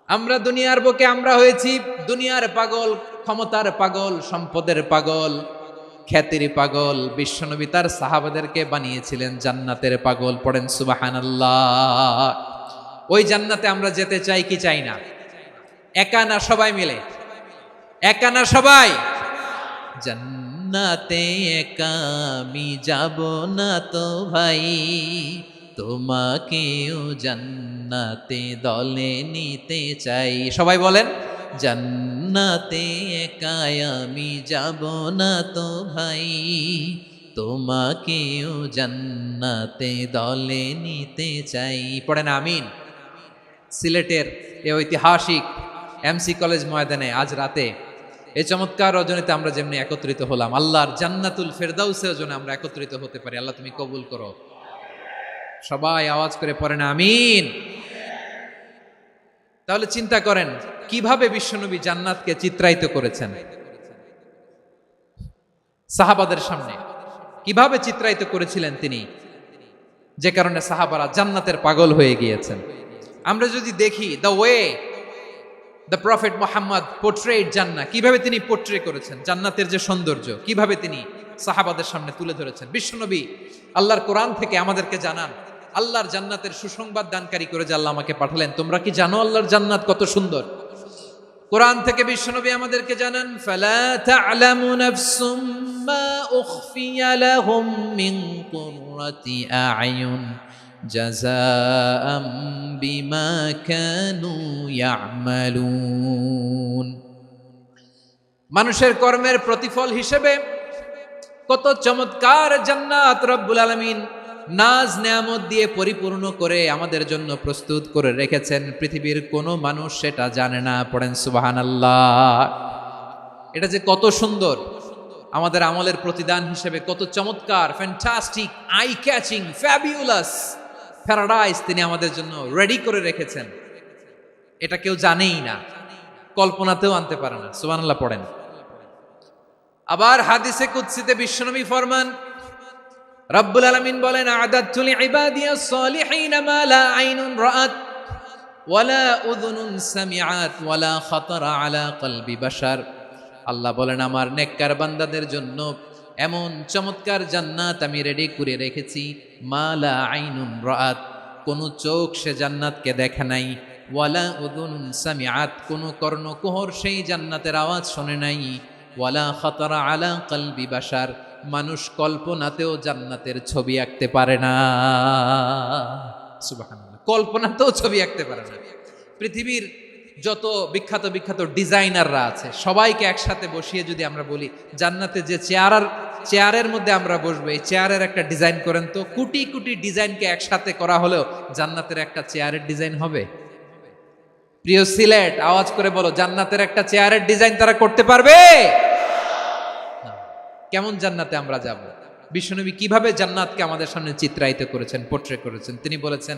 আমরা দুনিয়ার বুকে আমরা হয়েছি দুনিয়ার পাগল, ক্ষমতার পাগল, সম্পদের পাগল, খ্যাতির পাগল। বিশ্বনবী তার সাহাবাদেরকে বানিয়েছিলেন জান্নাতের পাগল। পড়েন সুবহানাল্লাহ। ওই জান্নাতে আমরা যেতে চাই কি চাই না? একা না সবাই মিলে? একা না সবাই? জান্নাতে একা আমি যাব না তো ভাই, তোমাকেও জান্নাতে দলে নিতে চাই। সবাই বলেন, জান্নাতে একা আমি যাব না তো ভাই, তোমাকেও জান্নাতে দলে নিতে চাই। পড়েন আমিন। সিলেটের এই ঐতিহাসিক এমসি কলেজ ময়দানে আজ রাতে এই চমৎকার রজনীতে আমরা যেমনি একত্রিত হলাম, আল্লাহর জান্নাতুল ফেরদাউসের জন্য আমরা একত্রিত হতে পারি। আল্লাহ তুমি কবুল করো। সবাই আওয়াজ করে পড়েন আমিন। তাহলে চিন্তা করেন কিভাবে বিশ্বনবী জান্নাতকে চিত্রায়িত করেছেন সাহাবাদের সামনে, কিভাবে চিত্রায়িত করেছিলেন তিনি, যে কারণে সাহাবারা জান্নাতের পাগল হয়ে গিয়েছেন। আমরা যদি দেখি the way the prophet Muhammad portrait জান্নাত, কিভাবে তিনি পোর্ট্রে করেছেন জান্নাতের যে সৌন্দর্য, কিভাবে তিনি সাহাবাদের সামনে তুলে ধরেছেন। বিশ্বনবী আল্লাহর কোরআন থেকে আমাদেরকে জানান আল্লাহর জান্নাতের সুসংবাদ দানকারী করে যে আল্লাহ আমাকে পাঠালেন। তোমরা কি জানো আল্লাহর জান্নাত কত সুন্দর? কোরআন থেকে বিশ্বনবী আমাদেরকে জানান ফালা তা'লামু নাফসুম মা উখফিয়া লাহুম মিন কুররাতি আ'য়ুন জাযাআম বিমা কানু ইয়া'মালুন। মানুষের কর্মের প্রতিফল হিসেবে কত চমৎকার জান্নাত রব্বুল আলামিন নাজ নেয়ামত দিয়ে পরিপূর্ণ করে আমাদের জন্য প্রস্তুত করে রেখেছেন। পৃথিবীর কোনো মানুষ সেটা জানে না। পড়েন সুবহানাল্লাহ। এটা যে কত সুন্দর, আমাদের আমলের প্রতিদান হিসেবে কত চমৎকার, fantastic, eye catching, fabulous paradise তিনি আমাদের জন্য রেডি করে রেখেছেন। এটা কেউ জানেই না, কল্পনাতেও আনতে পারে না। সুবহানাল্লাহ পড়েন। আবার হাদিসে কুদসিতে বিশ্বনবী ফরমান, রব্বুল আলামিন বলেন আ'দাতু লিইবাদিয়াস সালিহিনা মা লা আইনুন রাআত ওয়ালা উযুনুন সামিআত ওয়ালা খাতারা আলা কলবি বাশার। আল্লাহ বলেন আমার নেককার বান্দাদের জন্য এমন চমৎকার জান্নাত আমি রেডি করে রেখেছি, মা লা আইনুন রাআত, কোন চোখ সে জান্নাতকে দেখে নাই, ওয়ালা উযুনুন সামিআত, কোন কর্ণকুহর সেই জান্নাতের আওয়াজ শোনে নাই, ওয়ালা খাতারা আলা কলবি বাশার, মানুষ কল্পনাতেও জান্নাতের ছবি আঁকতে পারে না। সুবহানাল্লাহ, কল্পনাতেও ছবি আঁকতে পারে না। পৃথিবীর যত বিখ্যাত বিখ্যাত ডিজাইনাররা আছে সবাইকে একসাথে বসিয়ে যদি আমরা বলি জান্নাতে যে চেয়ারের মধ্যে আমরা বসবো, এই চেয়ারের একটা ডিজাইন করেন তো, কোটি কোটি ডিজাইনকে একসাথে করা হলেও জান্নাতের একটা চেয়ারের ডিজাইন হবে? প্রিয় সিলেট, আওয়াজ করে বলো, জান্নাতের একটা চেয়ারের ডিজাইন তারা করতে পারবে? কেমন জান্নাতে আমরা যাব? বিশ্বনবী কিভাবে জান্নাতকে আমাদের সামনে চিত্রায়িত করেছেন, পোর্ট্রে করেছেন। তিনি বলেছেন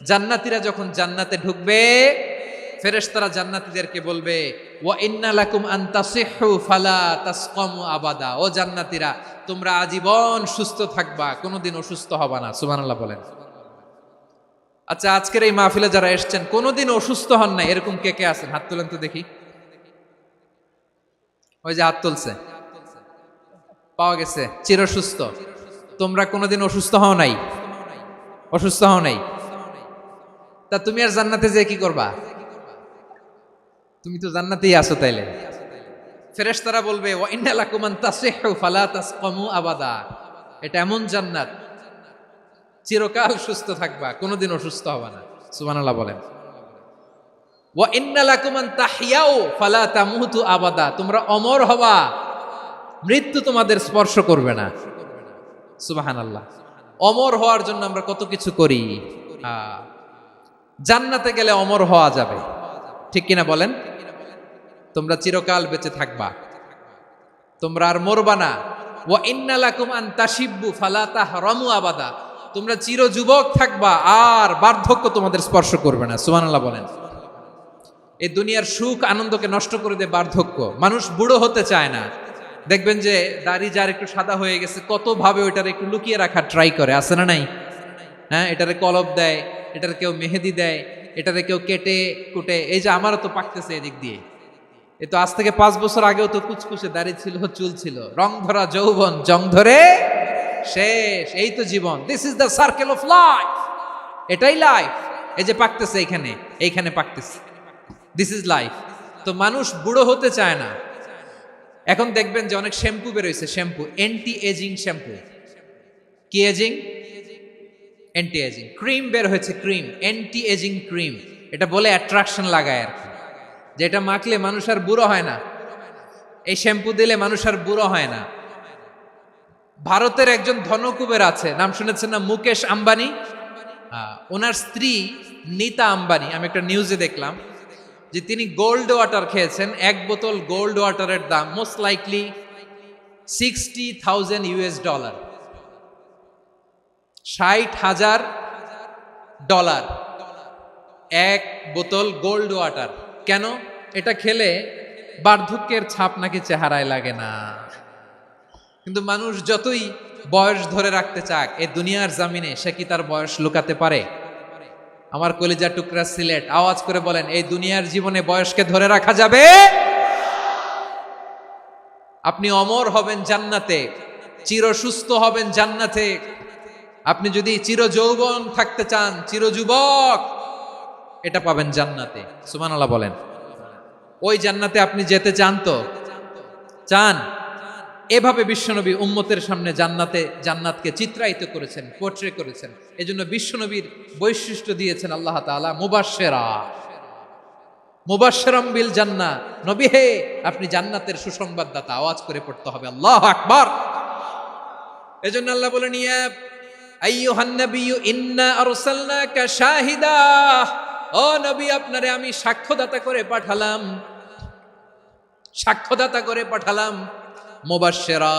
জান্নাতীরা যখন জান্নাতে ঢুকবে ফেরেশতারা জান্নাতীদেরকে বলবে ওয়া ইন্না লাকুম আন তাসিহু ফালা তাসকামু আবাদা, ও জান্নাতীরা তোমরা আজীবন সুস্থ থাকবা, কোনোদিন অসুস্থ হবা না। সুবহানাল্লাহ বলেন। আচ্ছা, আজকের এই মাহফিলে যারা এসেছেন কোনোদিন অসুস্থ হন না এরকম কে কে আছেন? হাত তোলেন তো দেখি। ওই যে হাত তুলছে, পাওয়া গেছে, চিরসুস্থ। তোমরা কোনোদিন অসুস্থ হও নাই? অসুস্থ হও নাই? তা তুমি আর জান্নাতে যে কি করবা? তুমি তো জান্নাতেই আছো। তাইলে ফেরেশতারা বলবে ওয়া ইন্না লাকুম আন তাসিহু ফালা তাসকামু আবাদা, এটা এমন জান্নাত চিরকাল সুস্থ থাকবা, কোনোদিন অসুস্থ হবা না। সুবহানাল্লাহ বলেন। ওয়া ইন্না লাকুম আন তাহইয়াউ ফালা তামুতু আবাদা, তোমরা অমর হবা, মৃত্যু তোমাদের স্পর্শ করবে না। সুবহানাল্লাহ। অমর হওয়ার জন্য আমরা কত কিছু করি। জান্নাতে গেলে অমর হওয়া যাবে, ঠিক কিনা বলেন? তোমরা চিরকাল বেঁচে থাকবা, তোমরা আর মরবা না। ওয়া ইন্না লাকুম আন তাশিব্বু ফালা তাহরামু আবাদা, তোমরা চির যুবক থাকবা, আর বার্ধক্য তোমাদের স্পর্শ করবে না। সুবহানাল্লাহ বলেন। এই দুনিয়ার সুখ আনন্দকে নষ্ট করে দেয় বার্ধক্য। মানুষ বুড়ো হতে চায় না। দেখবেন যে দাড়ি যার একটু সাদা হয়ে গেছে কত ভাবে ওইটার একটু লুকিয়ে রাখার ট্রাই করে, আছে না নাই? হ্যাঁ, এটারে কলব দেয়, এটার কেউ মেহেদি দেয়, এটারে কেউ কেটে কুটে। এই যে আমারও তো পাকতেছে এদিক দিয়ে, এ তো আজ থেকে 5 বছর আগেও তো কুচকুচে দাড়ি ছিল, চুল ছিল, রং ধরা যৌবন জং ধরে শেষ। এই তো জীবন। This is the circle of life, এটাই লাইফ। এই যে পাকতেছে এইখানে পাকতেছে, দিস ইজ লাইফ। তো মানুষ বুড়ো হতে চায় না। এখন দেখবেন যে অনেক শ্যাম্পু বেরোইছে, শ্যাম্পু অ্যান্টি এজিং শ্যাম্পু। কি এজিং? Anti aging. ক্রিম বের হয়েছে, ক্রিম, অ্যান্টি এজিং ক্রিম। এটা বলে অ্যাট্রাকশন লাগায় আর কি, যে এটা মাখলে মানুষ আর বুড়ো হয় না, এই শ্যাম্পু দিলে মানুষ আর বুড়ো হয় না। ভারতের একজন ধনকুবের আছে, নাম শুনেছেন না? মুকেশ আম্বানি। ওনার স্ত্রী নীতা আম্বানি, আমি একটা নিউজে দেখলাম যে তিনি গোল্ড ওয়াটার খেয়েছেন। 1 বোতল গোল্ড ওয়াটারের দাম মোস্ট লাইকলি $60,000, $60,000। এক বোতল গোল্ড ওয়াটার। কেন? এটা খেলে বার্ধক্যের ছাপ নাকি চেহারায় লাগে না। কিন্তু মানুষ যতই বয়স ধরে রাখতে চাক এ দুনিয়ার জামিনে, সে কি তার বয়স লুকাতে পারে? আমার কলিজা টুকরা সিলেট, আওয়াজ করে বলেন, এই দুনিয়ার জীবনে বয়সকে ধরে রাখা যাবে? আপনি অমর হবেন জান্নাতে, চির সুস্থ হবেন জান্নাতে। আপনি যদি চির যৌবন থাকতে চান, চির যুবক, এটা পাবেন জান্নাতে। সুবহানাল্লাহ বলেন। ওই জান্নাতে আপনি যেতে চান তো? চান? এভাবে বিশ্বনবী উম্মতের সামনে জান্নাতকে চিত্রায়িত করেছেন, পোর্ট্রে করেছেন। এজন্য বিশ্বনবীর বৈশিষ্ট্য দিয়েছেন আল্লাহ তাআলা মুবাশশিরাম বিল জান্নাহ। নবী হে, আপনি জান্নাতের সুসংবাদদাতা। আওয়াজ করে পড়তে হবে আল্লাহু আকবার। এজন্য আল্লাহ বলেন, ইয়া আইয়ুহান নাবিয়্যু ইন্না আরসালনাকা শাহিদা। ও নবী, আপনারে আমি সাক্ষ্যদাতা করে পাঠালাম। মুবাশশিরা,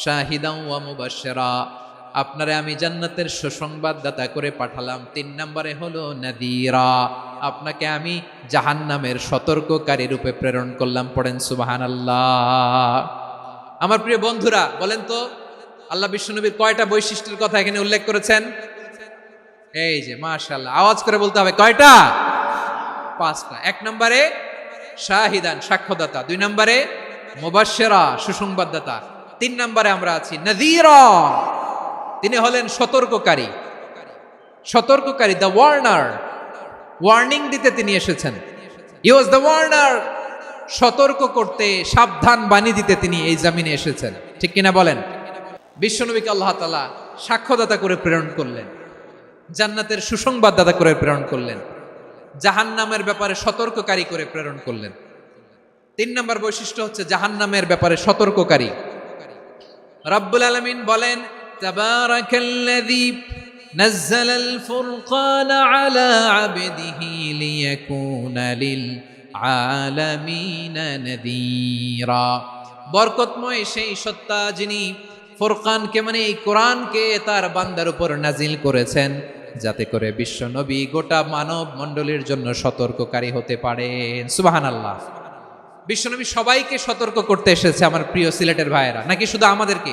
শাহিদান ওয়া মুবাশশিরা, আপনারে আমি জান্নাতের সুসংবাদদাতা করে পাঠালাম। 3 নম্বরে হলো নাদিরা, আপনাকে আমি জাহান্নামের সতর্ককারী রূপে প্রেরণ করলাম। পড়েন সুবহানাল্লাহ। আমার প্রিয় বন্ধুরা, বলেন তো আল্লাহ বিশ্বনবীর কয়টা বৈশিষ্ট্যের কথা এখানে উল্লেখ করেছেন? এই যে মাশাআল্লাহ, আওয়াজ করে বলতে হবে, কয়টা? 5টা। 1 নম্বরে শাহিদান, সাক্ষ্যদাতা। 2 নম্বরে মুবাশশিরা, সুসংবাদদাতা। 3 নম্বরে আমরা আছি নাযীরা, তিনি হলেন সতর্ককারী। দ্য ওয়ার্নার, ওয়ার্নিং দিতে তিনি এসেছেন। হি ওয়াজ দ্য ওয়ার্নার, সতর্ক করতে, সাবধান বাণী দিতে তিনি এই জমিনে এসেছেন। ঠিক কিনা বলেন? বিশ্বনবীকে আল্লাহ তাআলা সাক্ষ্যদাতা করে প্রেরণ করলেন, জান্নাতের সুসংবাদদাতা করে প্রেরণ করলেন, জাহান্নামের ব্যাপারে সতর্ককারী করে প্রেরণ করলেন। 3 নম্বর বৈশিষ্ট্য হচ্ছে জাহান্নামের ব্যাপারে সতর্ককারী। রব্বুল আলামিন বলেন, তাবারাকাল্লাযী নাযালাল ফুরকানা আলা আবদিহি লিয়াকুনা লিল আলামিনা নাযীরা। বরকতময় সেই সত্তা যিনি ফুরকানকে, মানে এই কোরআনকে তার বান্দার উপর নাজিল করেছেন, যাতে করে বিশ্ব নবী গোটা মানব মণ্ডলীর জন্য সতর্ককারী হতে পারেন। সুবহানাল্লাহ। বিশ্বনবী সবাইকে সতর্ক করতে এসেছে, আমার প্রিয় সিলেটের ভাইয়েরা, নাকি শুধু আমাদেরকে?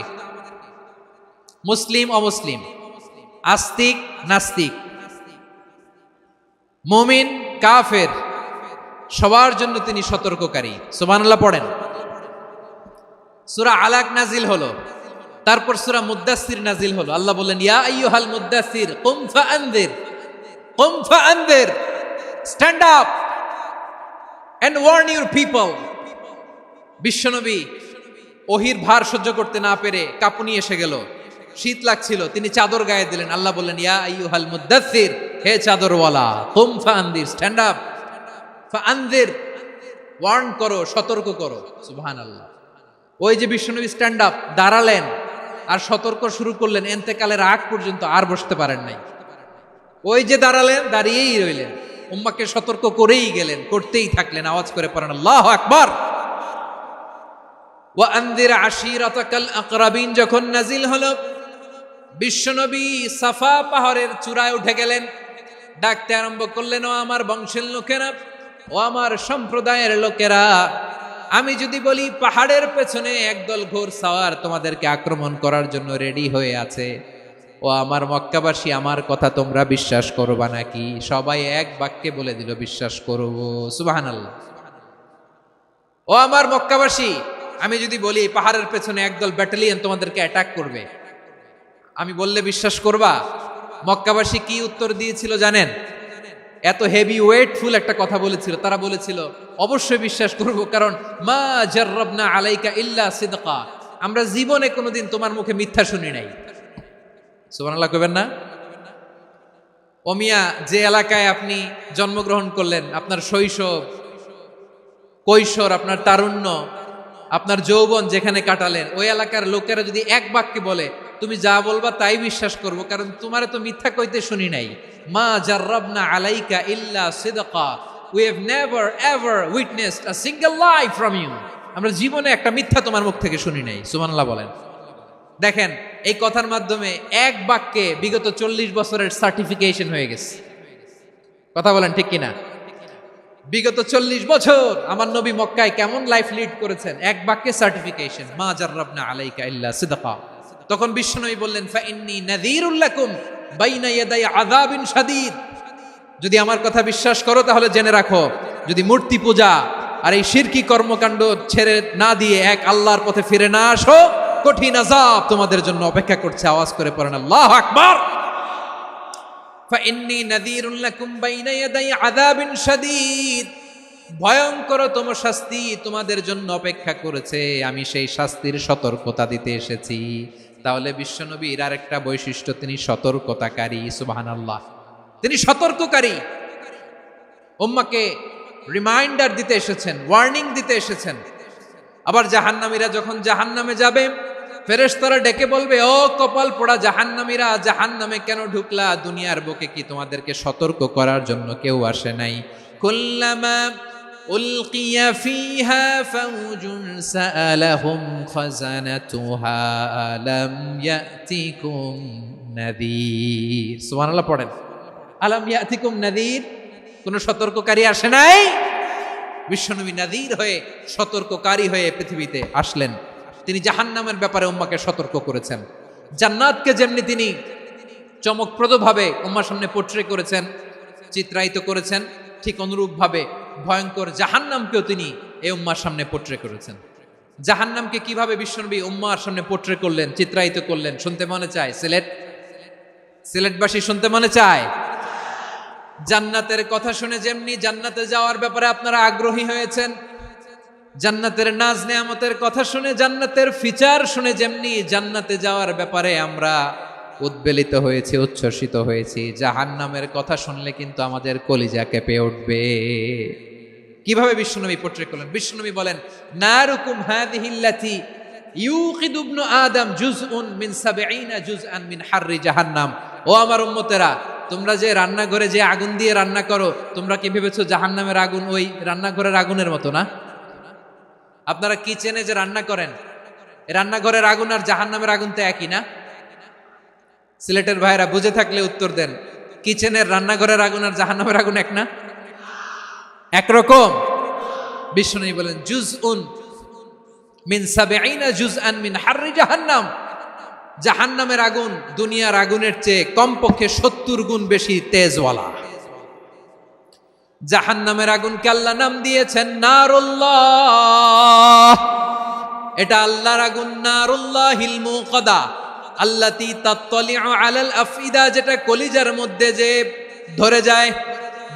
মুসলিম অমুসলিম, আস্তিক নাস্তিক, মুমিন কাফের, সবার জন্য তিনি সতর্ককারী। সুবহানাল্লাহ পড়েন। সূরা আলাক নাজিল হলো, তারপর সূরা মুদ্দাসসির নাজিল হলো। আল্লাহ বললেন, ইয়া আইয়ুহাল মুদ্দাসসির কুম ফাআনযির, stand up and warn your people. বিশ্বনবী ওহির ভার সহ্য করতে না পেরে কাঁপুনি এসে গেল, শীত লাগছিল, তিনি চাদর গায়ে দিলেন। আল্লাহ বললেন, ইয়া আইয়ুহাল মুদ্দাসসির, হে চাদরওয়ালা, কুম ফাআনযির, স্ট্যান্ড আপ, ফাআনযির, ওয়ার্ন করো, সতর্ক করো। সুবহানাল্লাহ। ওই যে বিশ্বনবী স্ট্যান্ড আপ, দাঁড়ালেন আর সতর্ক শুরু করলেন, এন্তেকালের আগ পর্যন্ত আর বসতে পারেন নাই। ওই যে দাঁড়ালেন, দাঁড়িয়েই রইলেন, উম্মাকে সতর্ক করেই গেলেন, করতেই থাকলেন। আওয়াজ করে পড়েন আল্লাহু আকবার। ওয়া আনযির আশীরাতাকাল আকরাবিন যখন নাজিল হলো, বিশ্বনবী সাফা পাহাড়ের চূড়ায় উঠে গেলেন, ডাকতে আরম্ভ করলেন, ও আমার বংশের লোকেরা, ও আমার সম্প্রদায়ের লোকেরা, আমি যদি বলি পাহাড়ের পেছনে একদল ঘোড়সাওয়ার তোমাদেরকে আক্রমণ করার জন্য রেডি হয়ে আছে, ও আমার মক্কাবাসী, আমার কথা তোমরা বিশ্বাস করবা নাকি? সবাই এক বাক্যে বলে দিল, বিশ্বাস করব। সুবহানাল্লাহ। ও আমার মক্কাবাসী, আমি যদি বলি পাহাড়ের পেছনে একদল ব্যাটালিয়ন তোমাদেরকে অ্যাটাক করবে, আমি বললে বিশ্বাস করবা? মক্কাবাসী কি উত্তর দিয়েছিল জানেন? এত হেভি ওয়েটফুল একটা কথা বলেছিল। তারা বলেছিল, অবশ্যই বিশ্বাস করব, কারণ মা জাররাবনা আলাইকা ইল্লা সিদকা, আমরা জীবনে কোনোদিন তোমার মুখে মিথ্যা শুনি নাই। সুবহানাল্লাহ কইবেন না? ও মিয়া, যে এলাকায় আপনি জন্মগ্রহণ করলেন, আপনার শৈশব, কৈশোর, আপনার তারুণ্য, আপনার যৌবন যেখানে কাটালেন, ওই এলাকার লোকেরা যদি এক বাক্যে বলে তুমি যা বলবা তাই বিশ্বাস করব, কারণ তোমারে তো মিথ্যা কইতে শুনি নাই। মা জাররাবনা আলাইকা ইল্লা সিদকা, we have never ever witnessed a single lie from you, আমরা জীবনে একটা মিথ্যা তোমার মুখ থেকে শুনি নাই। সুবহানাল্লাহ বলেন। দেখেন, এই কথার মাধ্যমে এক বাক্যে বিগত 40 বছরের সার্টিফিকেশন হয়ে গেছে। কথা বলেন ঠিক কিনা? বিগত 40 বছর আমার নবী মক্কায় কেমন লাইফ লিড করেছেন, এক বাক্যে সার্টিফিকেশন, মা জাররাবনা আলাইকা ইল্লা সিদকা। তখন বিশ্বনবী বললেন, ফা ইন্নী নাযীরুল লাকুম বাইনা ইয়াদাই আযাবিন শাদীদ। যদি আমার কথা বিশ্বাস করো তাহলে জেনে রাখো, যদি মূর্তি পূজা আর এই শিরকি কর্মকাণ্ড ছেড়ে না দিয়ে এক আল্লাহর পথে ফিরে না আসো, কঠিন আযাব তোমাদের জন্য অপেক্ষা করছে। আওয়াজ করে পড়েন আল্লাহু আকবার। ফাইন্নী নাযীরুল লাকুম বাইনা ইয়াদাই আযাবিন শাদীদ। ভয়ঙ্করতম শাস্তি তোমাদের জন্য অপেক্ষা করেছে, আমি সেই শাস্তির সতর্কতা দিতে এসেছি। তাহলে বিশ্বনবীর আরেকটা বৈশিষ্ট্য, তিনি সতর্কতাকারী। সুবহানাল্লাহ, তিনি সতর্ককারী। উম্মাহকে রিমাইন্ডার দিতে এসেছেন, ওয়ার্নিং দিতে এসেছেন। আবার জাহান্নামীরা যখন জাহান্নামে যাবে, ফেরেশতারা ডেকে বলবে, ও কপাল পোড়া জাহান্নামীরা, জাহান্নামে কেন ঢুকলা? দুনিয়ার বুকে কি তোমাদেরকে সতর্ক করার জন্য কেউ আসে নাই? কুল্লামা উলকিয়া ফিহা ফাউজুন সাআলাহুম খাযানাতুহা আলাম ইয়াতিকুম নাযীর। সুবহানাল্লাহ পড়েন, আলাম ইয়াতিকুম নাযীর। কোন সতর্ককারী আসে নাই? বিশ্বনবী নাযীর হয়ে, সতর্ককারী হয়ে পৃথিবীতে আসলেন। তিনি জাহান্নামের ব্যাপারে উম্মাকে সতর্ক করেছেন। জান্নাতকে যেমনি তিনি চমকপ্রদভাবে উম্মার সামনে পোট্রে করেছেন, চিত্রায়িত করেছেন, ঠিক অনুরূপভাবে ভয়ঙ্কর জাহান্নামকেও তিনি এই উম্মার সামনে পোট্রে করেছেন। জাহান্নামকে কিভাবে বিশ্বনবী উম্মার সামনে পোট্রে করলেন, চিত্রায়িত করলেন, শুনতে মনে চায়? সিলেটবাসী শুনতে মনে চায়? জান্নাতের কথা শুনে যেমনি জান্নাতে যাওয়ার ব্যাপারে আপনারা আগ্রহী হয়েছেন, জান্নাতের নাজ নেয়ামতের কথা শুনে, জান্নাতের ফিচার শুনে যেমনি জান্নাতে যাওয়ার ব্যাপারে আমরা উদ্বেলিত হয়েছি, উচ্ছ্বসিত হয়েছি, জাহান্নামের কথা শুনলে কিন্তু আমাদের কলিজা কেঁপে উঠবে। কিভাবে বিশ্বনবী পোট্রে করলেন? বিশ্বনবী বলেন, নারুকুম হাযিহিল্লাতী ইউকিদু ইবনু আদম জুজউন মিন ৭০ জুজআন মিন হাররি জাহান্নাম। ও আমার উম্মতেরা, তোমরা যে রান্নাঘরে যে আগুন দিয়ে রান্না করো, তোমরা কি ভেবেছো জাহান্নামের আগুন ওই রান্নাঘরের আগুনের মতো না? আপনারা কিচেনে যে রান্না করেন, রান্নাঘরের আগুন আর জাহান্নামের আগুন তো একই না? সিলেটের ভাইরা বুঝে থাকলে উত্তর দেন, কিচেনের রান্নাঘরের আগুন আর জাহান্নামের আগুন এক না? একরকম? বিশ্বনবী বলেন, জুজউন মিন ৭০ জুজআন মিন হাররি জাহান্নাম। জাহান্নামের আগুন দুনিয়ার আগুনের চেয়ে কমপক্ষে ৭০ গুণ বেশি তেজওয়ালা। জাহান্নামের আগুনকে আল্লাহ নাম দিয়েছেন নারুল্লাহ। এটা আল্লাহর আগুন, নারুল্লাহিল মুকাদা আল্লাতী তাত্তালিউ আলাল আফইদা, যেটা কলিজার মধ্যে যে ধরে যায়।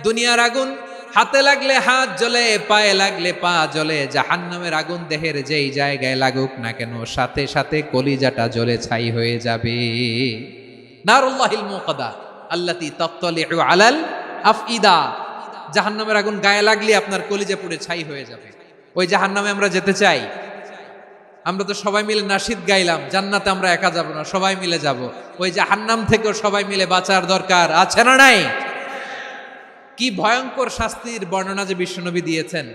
দুনিয়ার আগুন হাতে লাগলে হাত জ্বলে, পায়ে লাগলে পা জ্বলে। জাহান্নামের আগুন দেহের যেই জায়গায় লাগুক না কেন, সাথে সাথে কলিজাটা জ্বলে ছাই হয়ে যাবে। নারুল্লাহিল মুকাদা আল্লাতী তাত্তালিউ আলাল আফইদা। জাহান্নামের আগুন গায়ে লাগলে আপনার কলিজা পুড়ে ছাই হয়ে যাবে। ওই জাহান্নামে আমরা যেতে চাই? আমরা তো সবাই মিলে নাশিদ গাইলাম, জান্নাতে আমরা একা যাব না, সবাই মিলে যাব। ওই জাহান্নাম থেকেও সবাই মিলে বাঁচার দরকার আছে না নাই? কি ভয়ঙ্কর শাস্তির বর্ণনা যে বিশ্বনবী দিয়েছেন,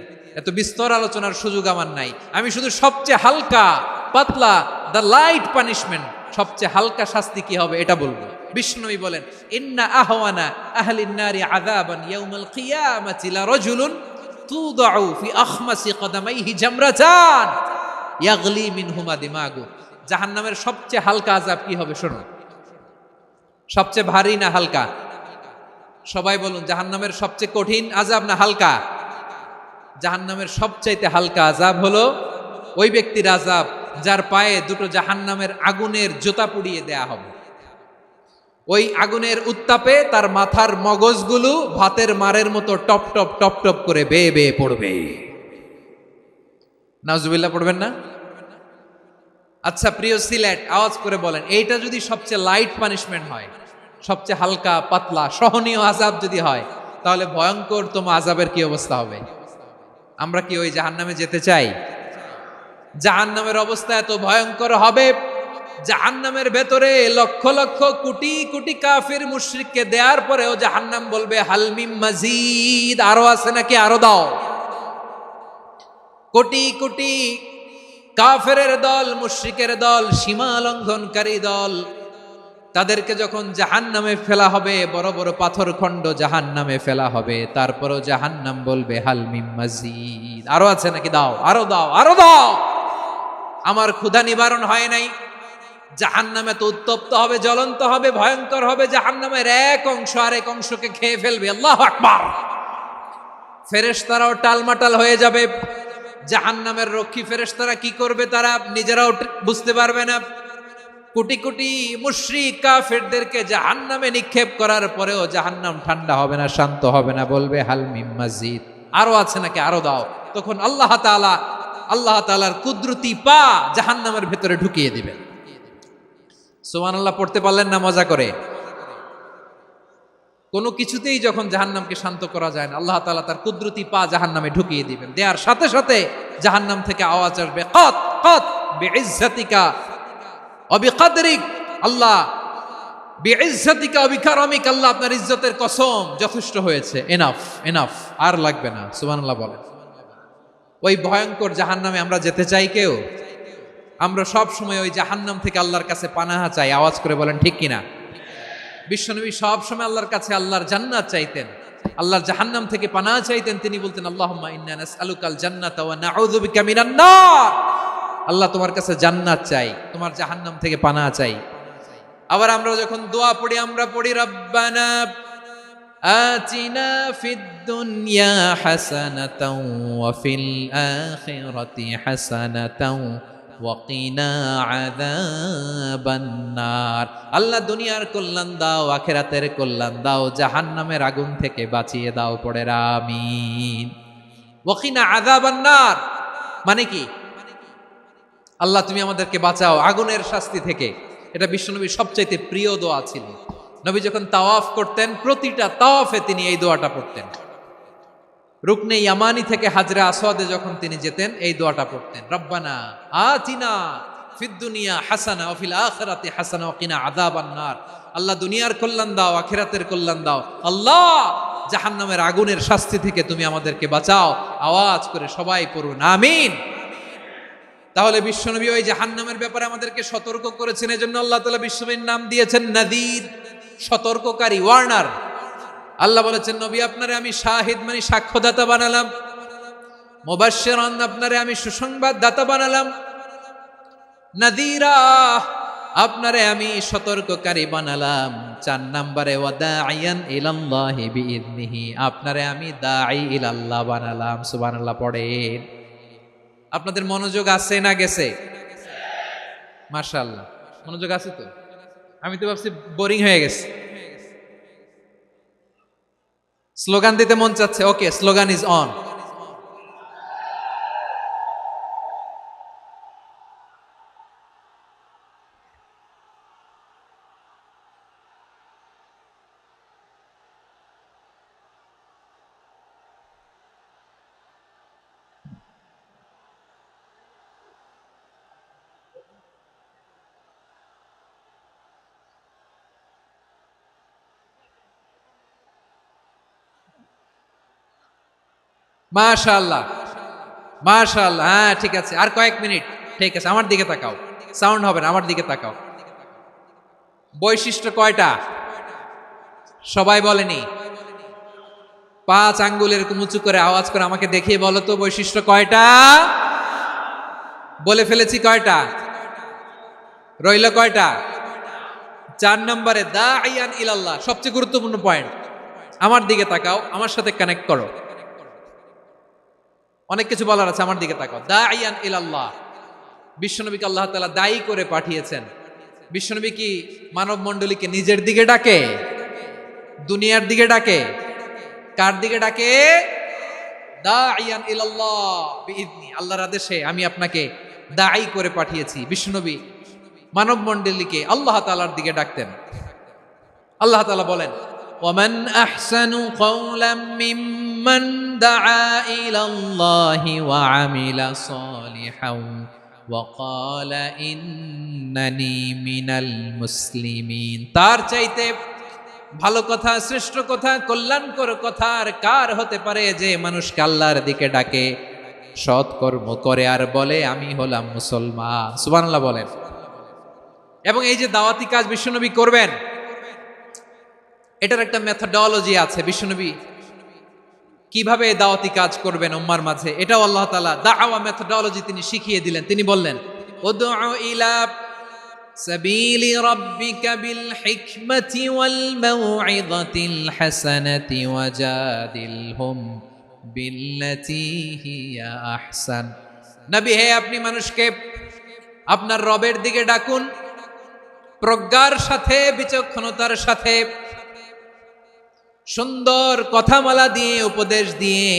এত বিস্তর আলোচনার সুযোগ আমার নাই। আমি শুধু সবচেয়ে হালকা পাতলা, দ্য লাইট পানিশমেন্ট, সবচেয়ে হালকা শাস্তি কি হবে এটা বলবো। বিশ্বনবী বলেন, ইন্না আহওয়ানা আহলিন নারি আযাবান ইয়াউমাল কিয়ামাতি লারাজুলুন তুদাউ ফি আখমাসি কদামাইহি জামরাতান ইয়াগলি মিনহুমা দিমাগু। জাহান্নামের সবচেয়ে হালকা আযাব কি হবে শোনো। সবচেয়ে ভারী না হালকা? সবাই বলুন, জাহান্নামের সবচেয়ে কঠিন আযাব না হালকা? জাহান্নামের সবচাইতে হালকা আযাব হলো ওই ব্যক্তির আযাব যার পায়ে দুটো জাহান্নামের আগুনের জুতা পুড়িয়ে দেয়া হবে। ওই আগুনের উত্তাপে তার মাথার মগজগুলো ভাতের মারের মতো টপ টপ টপ টপ করে বেয়ে বেয়ে পড়বে। নাউজুবিল্লাহ পড়বেন না? আচ্ছা প্রিয় সিলেট, আওয়াজ করে বলেন, এইটা যদি সবচেয়ে লাইট পানিশমেন্ট হয়, সবচেয়ে হালকা পাতলা সহনীয় আযাব যদি হয়, তাহলে ভয়ঙ্করতম আযাবের কি অবস্থা হবে? আমরা কি ওই জাহান্নামে যেতে চাই? জাহান্নামের অবস্থা এত ভয়ঙ্কর হবে, জাহান্নামের ভেতরে লক্ষ লক্ষ কোটি কোটি কাফির মুশরিককে দেওয়ার পরেও জাহান্নাম বলবে, হালমিম মাজিদ, আরো আছে নাকি, আরো দাও। কোটি কোটি কাফেরের দল, মুশরিকের দল, সীমা লঙ্ঘনকারী দল তাদেরকে যখন জাহান্নামে ফেলা হবে, বড় বড় পাথর খণ্ড জাহান্নামে ফেলা হবে, তারপরও জাহান্নাম বলবে হাল মিম মাজিদ, আরো আছে নাকি, দাও, আরো দাও, আরো দাও, আমার ক্ষুধা নিবারণ হয় নাই। জাহান্নামে তো উত্তপ্ত হবে, জ্বলন্ত হবে, ভয়ঙ্কর হবে। জাহান্নামের এক অংশ আরেক অংশকে খেয়ে ফেলবে। আল্লাহু আকবার। ফেরেশতারাও টালমাটাল হয়ে যাবে। জাহান্নামের রক্ষী ফেরেশতারা কি করবে তারা নিজেরাও বুঝতে পারবে না। কোটি কোটি মুশরিক কাফেরদেরকে জাহান্নামে নিক্ষেপ করার পরেও জাহান্নাম ঠান্ডা হবে না, শান্ত হবে না, বলবে হাল মিম মাজিদ, আরো আছে নাকি, আরো দাও। তখন আল্লাহ তাআলার কুদরতি পা জাহান্নামের ভেতরে ঢুকিয়ে দিবেন। সুবহানাল্লাহ পড়তে পারলেন না মজা করে? কোনো কিছুতেই যখন জাহান্নামকে শান্ত করা যায় না, আল্লাহ তাআলা তার কুদরতি পা জাহান্নামে ঢুকিয়ে দিবেন। দেওয়ার সাথে সাথে জাহান্নাম থেকে আওয়াজ আসবে, কাত কাত বিইজ্জাতিকা ওয়া বিকদরিক, আল্লাহ বিইজ্জাতিকা ওয়া বিকারামিক, আল্লাহ আপনার ইজ্জতের কসম, যথেষ্ট হয়েছে, এনাফ এনাফ, আর লাগবে না। সুবহানাল্লাহ বলেন। ওই ভয়ঙ্কর জাহান্নামে আমরা যেতে চাই কেউ? আমরা সব সময় ওই জাহান্নাম থেকে আল্লাহর কাছে পানাহা চাই। আওয়াজ করে বলেন ঠিক কিনা? বিশ্বনবী সব সময় আল্লাহর কাছে আল্লাহর জান্নাত চাইতেন, আল্লাহর জাহান্নাম থেকে পানাহা চাইতেন। তিনি বলতেন আল্লাহুম্মা ইন্না নাসআলুকাল জান্নাতা ওয়া নাউযু বিকা মিনান নার। আল্লাহ তোমার কাছে জান্নাত চাই, তোমার জাহান্নাম থেকে পানাহা চাই। আবার আমরা যখন দোয়া পড়ি, আমরা পড়ি রব্বানা আতিনা ফিদ দুনিয়া হাসানাতাও ওয়া ফিল আখিরাতি হাসানাতাও ওয়া কিনা আযাবান নার। আল্লাহ দুনিয়ার কল্যাণ দাও, আখিরাতের কল্যাণ দাও, জাহান্নামের আগুন থেকে বাঁচিয়ে দাও, পড়ে আমিন। ওয়া কিনা আযাবান নার মানে কি? আল্লাহ তুমি আমাদেরকে বাঁচাও আগুনের শাস্তি থেকে। এটা বিশ্বনবীর সবচাইতে প্রিয় দোয়া ছিল। নবী যখন তাওয়াফ করতেন, প্রতিটা তাওয়াফে তিনি এই দোয়াটা পড়তেন। রুকনে ইয়ামানি থেকে হাজরে আসওয়াদে যখন তিনি যেতেন, এই দোয়াটা পড়তেন, রব্বানা আতিনা ফিদ দুনিয়া হাসানা ওয়া ফিল আখিরাতি হাসানা ওয়া কিনা আযাবান নার। আল্লাহ দুনিয়ার কল্যাণ দাও, আখিরাতের কল্যাণ দাও। আল্লাহ জাহান্নামের আগুনের শাস্তি থেকে তুমি আমাদেরকে বাঁচাও। আওয়াজ করে সবাই পড়ুন আমিন। তাহলে বিশ্বনবী ওই জাহান্নামের ব্যাপারে আমাদেরকে সতর্ক করেছেন। এজন্য আল্লাহ তাআলা বিশ্বনবীর নাম দিয়েছেন নাযীর, সতর্ককারী, ওয়ার্নার। আল্লাহ বলেছেন নবী আপনারে আমি শাহিদ মানে সাক্ষ্যদাতা বানালাম, মুবাশশিরান আপনারে আমি সুসংবাদ দাতা বানালাম, নাযীরা আপনারে আমি সতর্ককারী বানালাম। 4 নম্বরে ওয়া দাঈয়ান ইলাল্লাহি বিইذনিহি, আপনারে আমি দাঈ ইলাল্লাহ বানালাম। সুবহানাল্লাহ পড়েন। আপনাদের মনোযোগ আছে না গেছে? মাশাআল্লাহ মনোযোগ আছে তো। আমি তো ভাবছি বোরিং হয়ে গেছে। স্লোগান দিতে মন চাচ্ছে। ওকে, স্লোগান ইজ অন। মাশাআল্লাহ মাশাআল্লাহ। হ্যাঁ ঠিক আছে, আর কয়েক মিনিট। ঠিক আছে, আমার দিকে তাকাও, সাউন্ড হবে না, আমার দিকে তাকাও। বৈশিষ্ট্য কয়টা সবাই বলেনি? 5 আঙ্গুল এরকম উঁচু করে আওয়াজ করে আমাকে দেখিয়ে বলো তো বৈশিষ্ট্য কয়টা? বলে ফেলেছি কয়টা? রইল কয়টা? 4 নম্বরে দাঈয়ান ইলাল্লাহ, সবচেয়ে গুরুত্বপূর্ণ পয়েন্ট। আমার দিকে তাকাও, আমার সাথে কানেক্ট করো। অনেক কিছু বলার আছে, আমার দিকে তাকাও। দাঈয়ান ইলাল্লাহ, বিশ্বনবীকে আল্লাহ তাআলা দায়ী করে পাঠিয়েছেন। বিশ্বনবী কি মানব মণ্ডলীকে নিজের দিকে ডাকে? দুনিয়ার দিকে ডাকে? কার দিকে ডাকে? দাঈয়ান ইলাল্লাহ বিইذনি, আল্লাহর আদেশে আমি আপনাকে দায়ী করে পাঠিয়েছি। বিশ্বনবী মানব মণ্ডলীকে আল্লাহ তাআলার দিকে ডাকতেন। আল্লাহ তাআলা বলেন ومن أحسن قولا ممن دعا إلى الله وعمل صالحا وقال إنني من المسلمين। তার চাইতে ভালো কথা, শ্রেষ্ঠ কথা, কল্যাণকর কথা আর কার হতে পারে যে মানুষকে আল্লাহর দিকে ডাকে, সৎ কর্ম করে আর বলে আমি হলাম মুসলমান। সুবহানাল্লাহ বলেন। এবং এই যে দাওয়াতি কাজ বিশ্বনবী করবেন, এটার একটা মেথডোলজি আছে। বিশ্বনবী কিভাবে দাওয়াতি কাজ করবেন উম্মার মাঝে, এটাও আল্লাহ তাআলা দাওয়া মেথডোলজি তিনি শিখিয়ে দিলেন। তিনি বললেন, উদউ ইলা সাবিলি রাব্বিকা বিল হিকমাতি ওয়াল মাউইযাতিল হাসানাতি ওয়াজাদিলহুম বিল্লাতী হিয়া আহসান। নবী হে, আপনি মানুষকে আপনার রবের দিকে ডাকুন প্রজ্ঞার সাথে, বিচক্ষণতার সাথে, সুন্দর কথামালা দিয়ে, উপদেশ দিয়ে।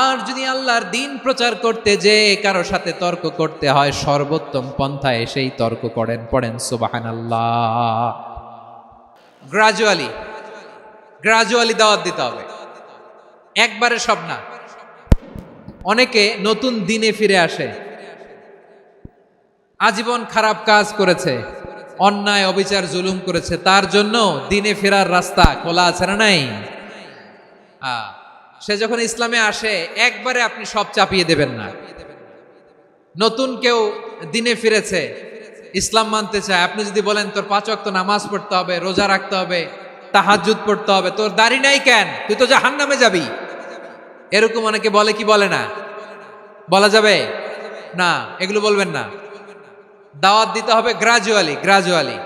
আর যদি আল্লাহর দিন প্রচার করতে যে কারো সাথে তর্ক করতে হয়, সর্বোত্তম পন্থায় সেই তর্ক করেন। পড়েন সুবহানাল্লাহ। গ্রাজুয়ালি দাওয়াত দিতে হবে, একবারে সব না। অনেকে নতুন দিনে ফিরে আসে, আজীবন খারাপ কাজ করেছে, অন্যায় অবিচার জুলুম করেছে, তার জন্য দিনে ফেরার রাস্তা খোলা আছে না নাই? সে যখন ইসলামে আসে একবারে আপনি সব চাপিয়ে দেবেন না। নতুন কেউ দিনে ফিরেছে, ইসলাম মানতে চায়, আপনি যদি বলেন তোর 5 ওয়াক্ত নামাজ পড়তে হবে, রোজা রাখতে হবে, তাহাজ্জুদ পড়তে হবে, তোর দাড়ি নাই কেন, তুই তো জাহান্নামে যাবি, এরকম অনেকে বলে কি বলে না? বলা যাবে না, এগুলো বলবেন না। দাওয়াত দিতে হবে গ্রাজুয়ালি।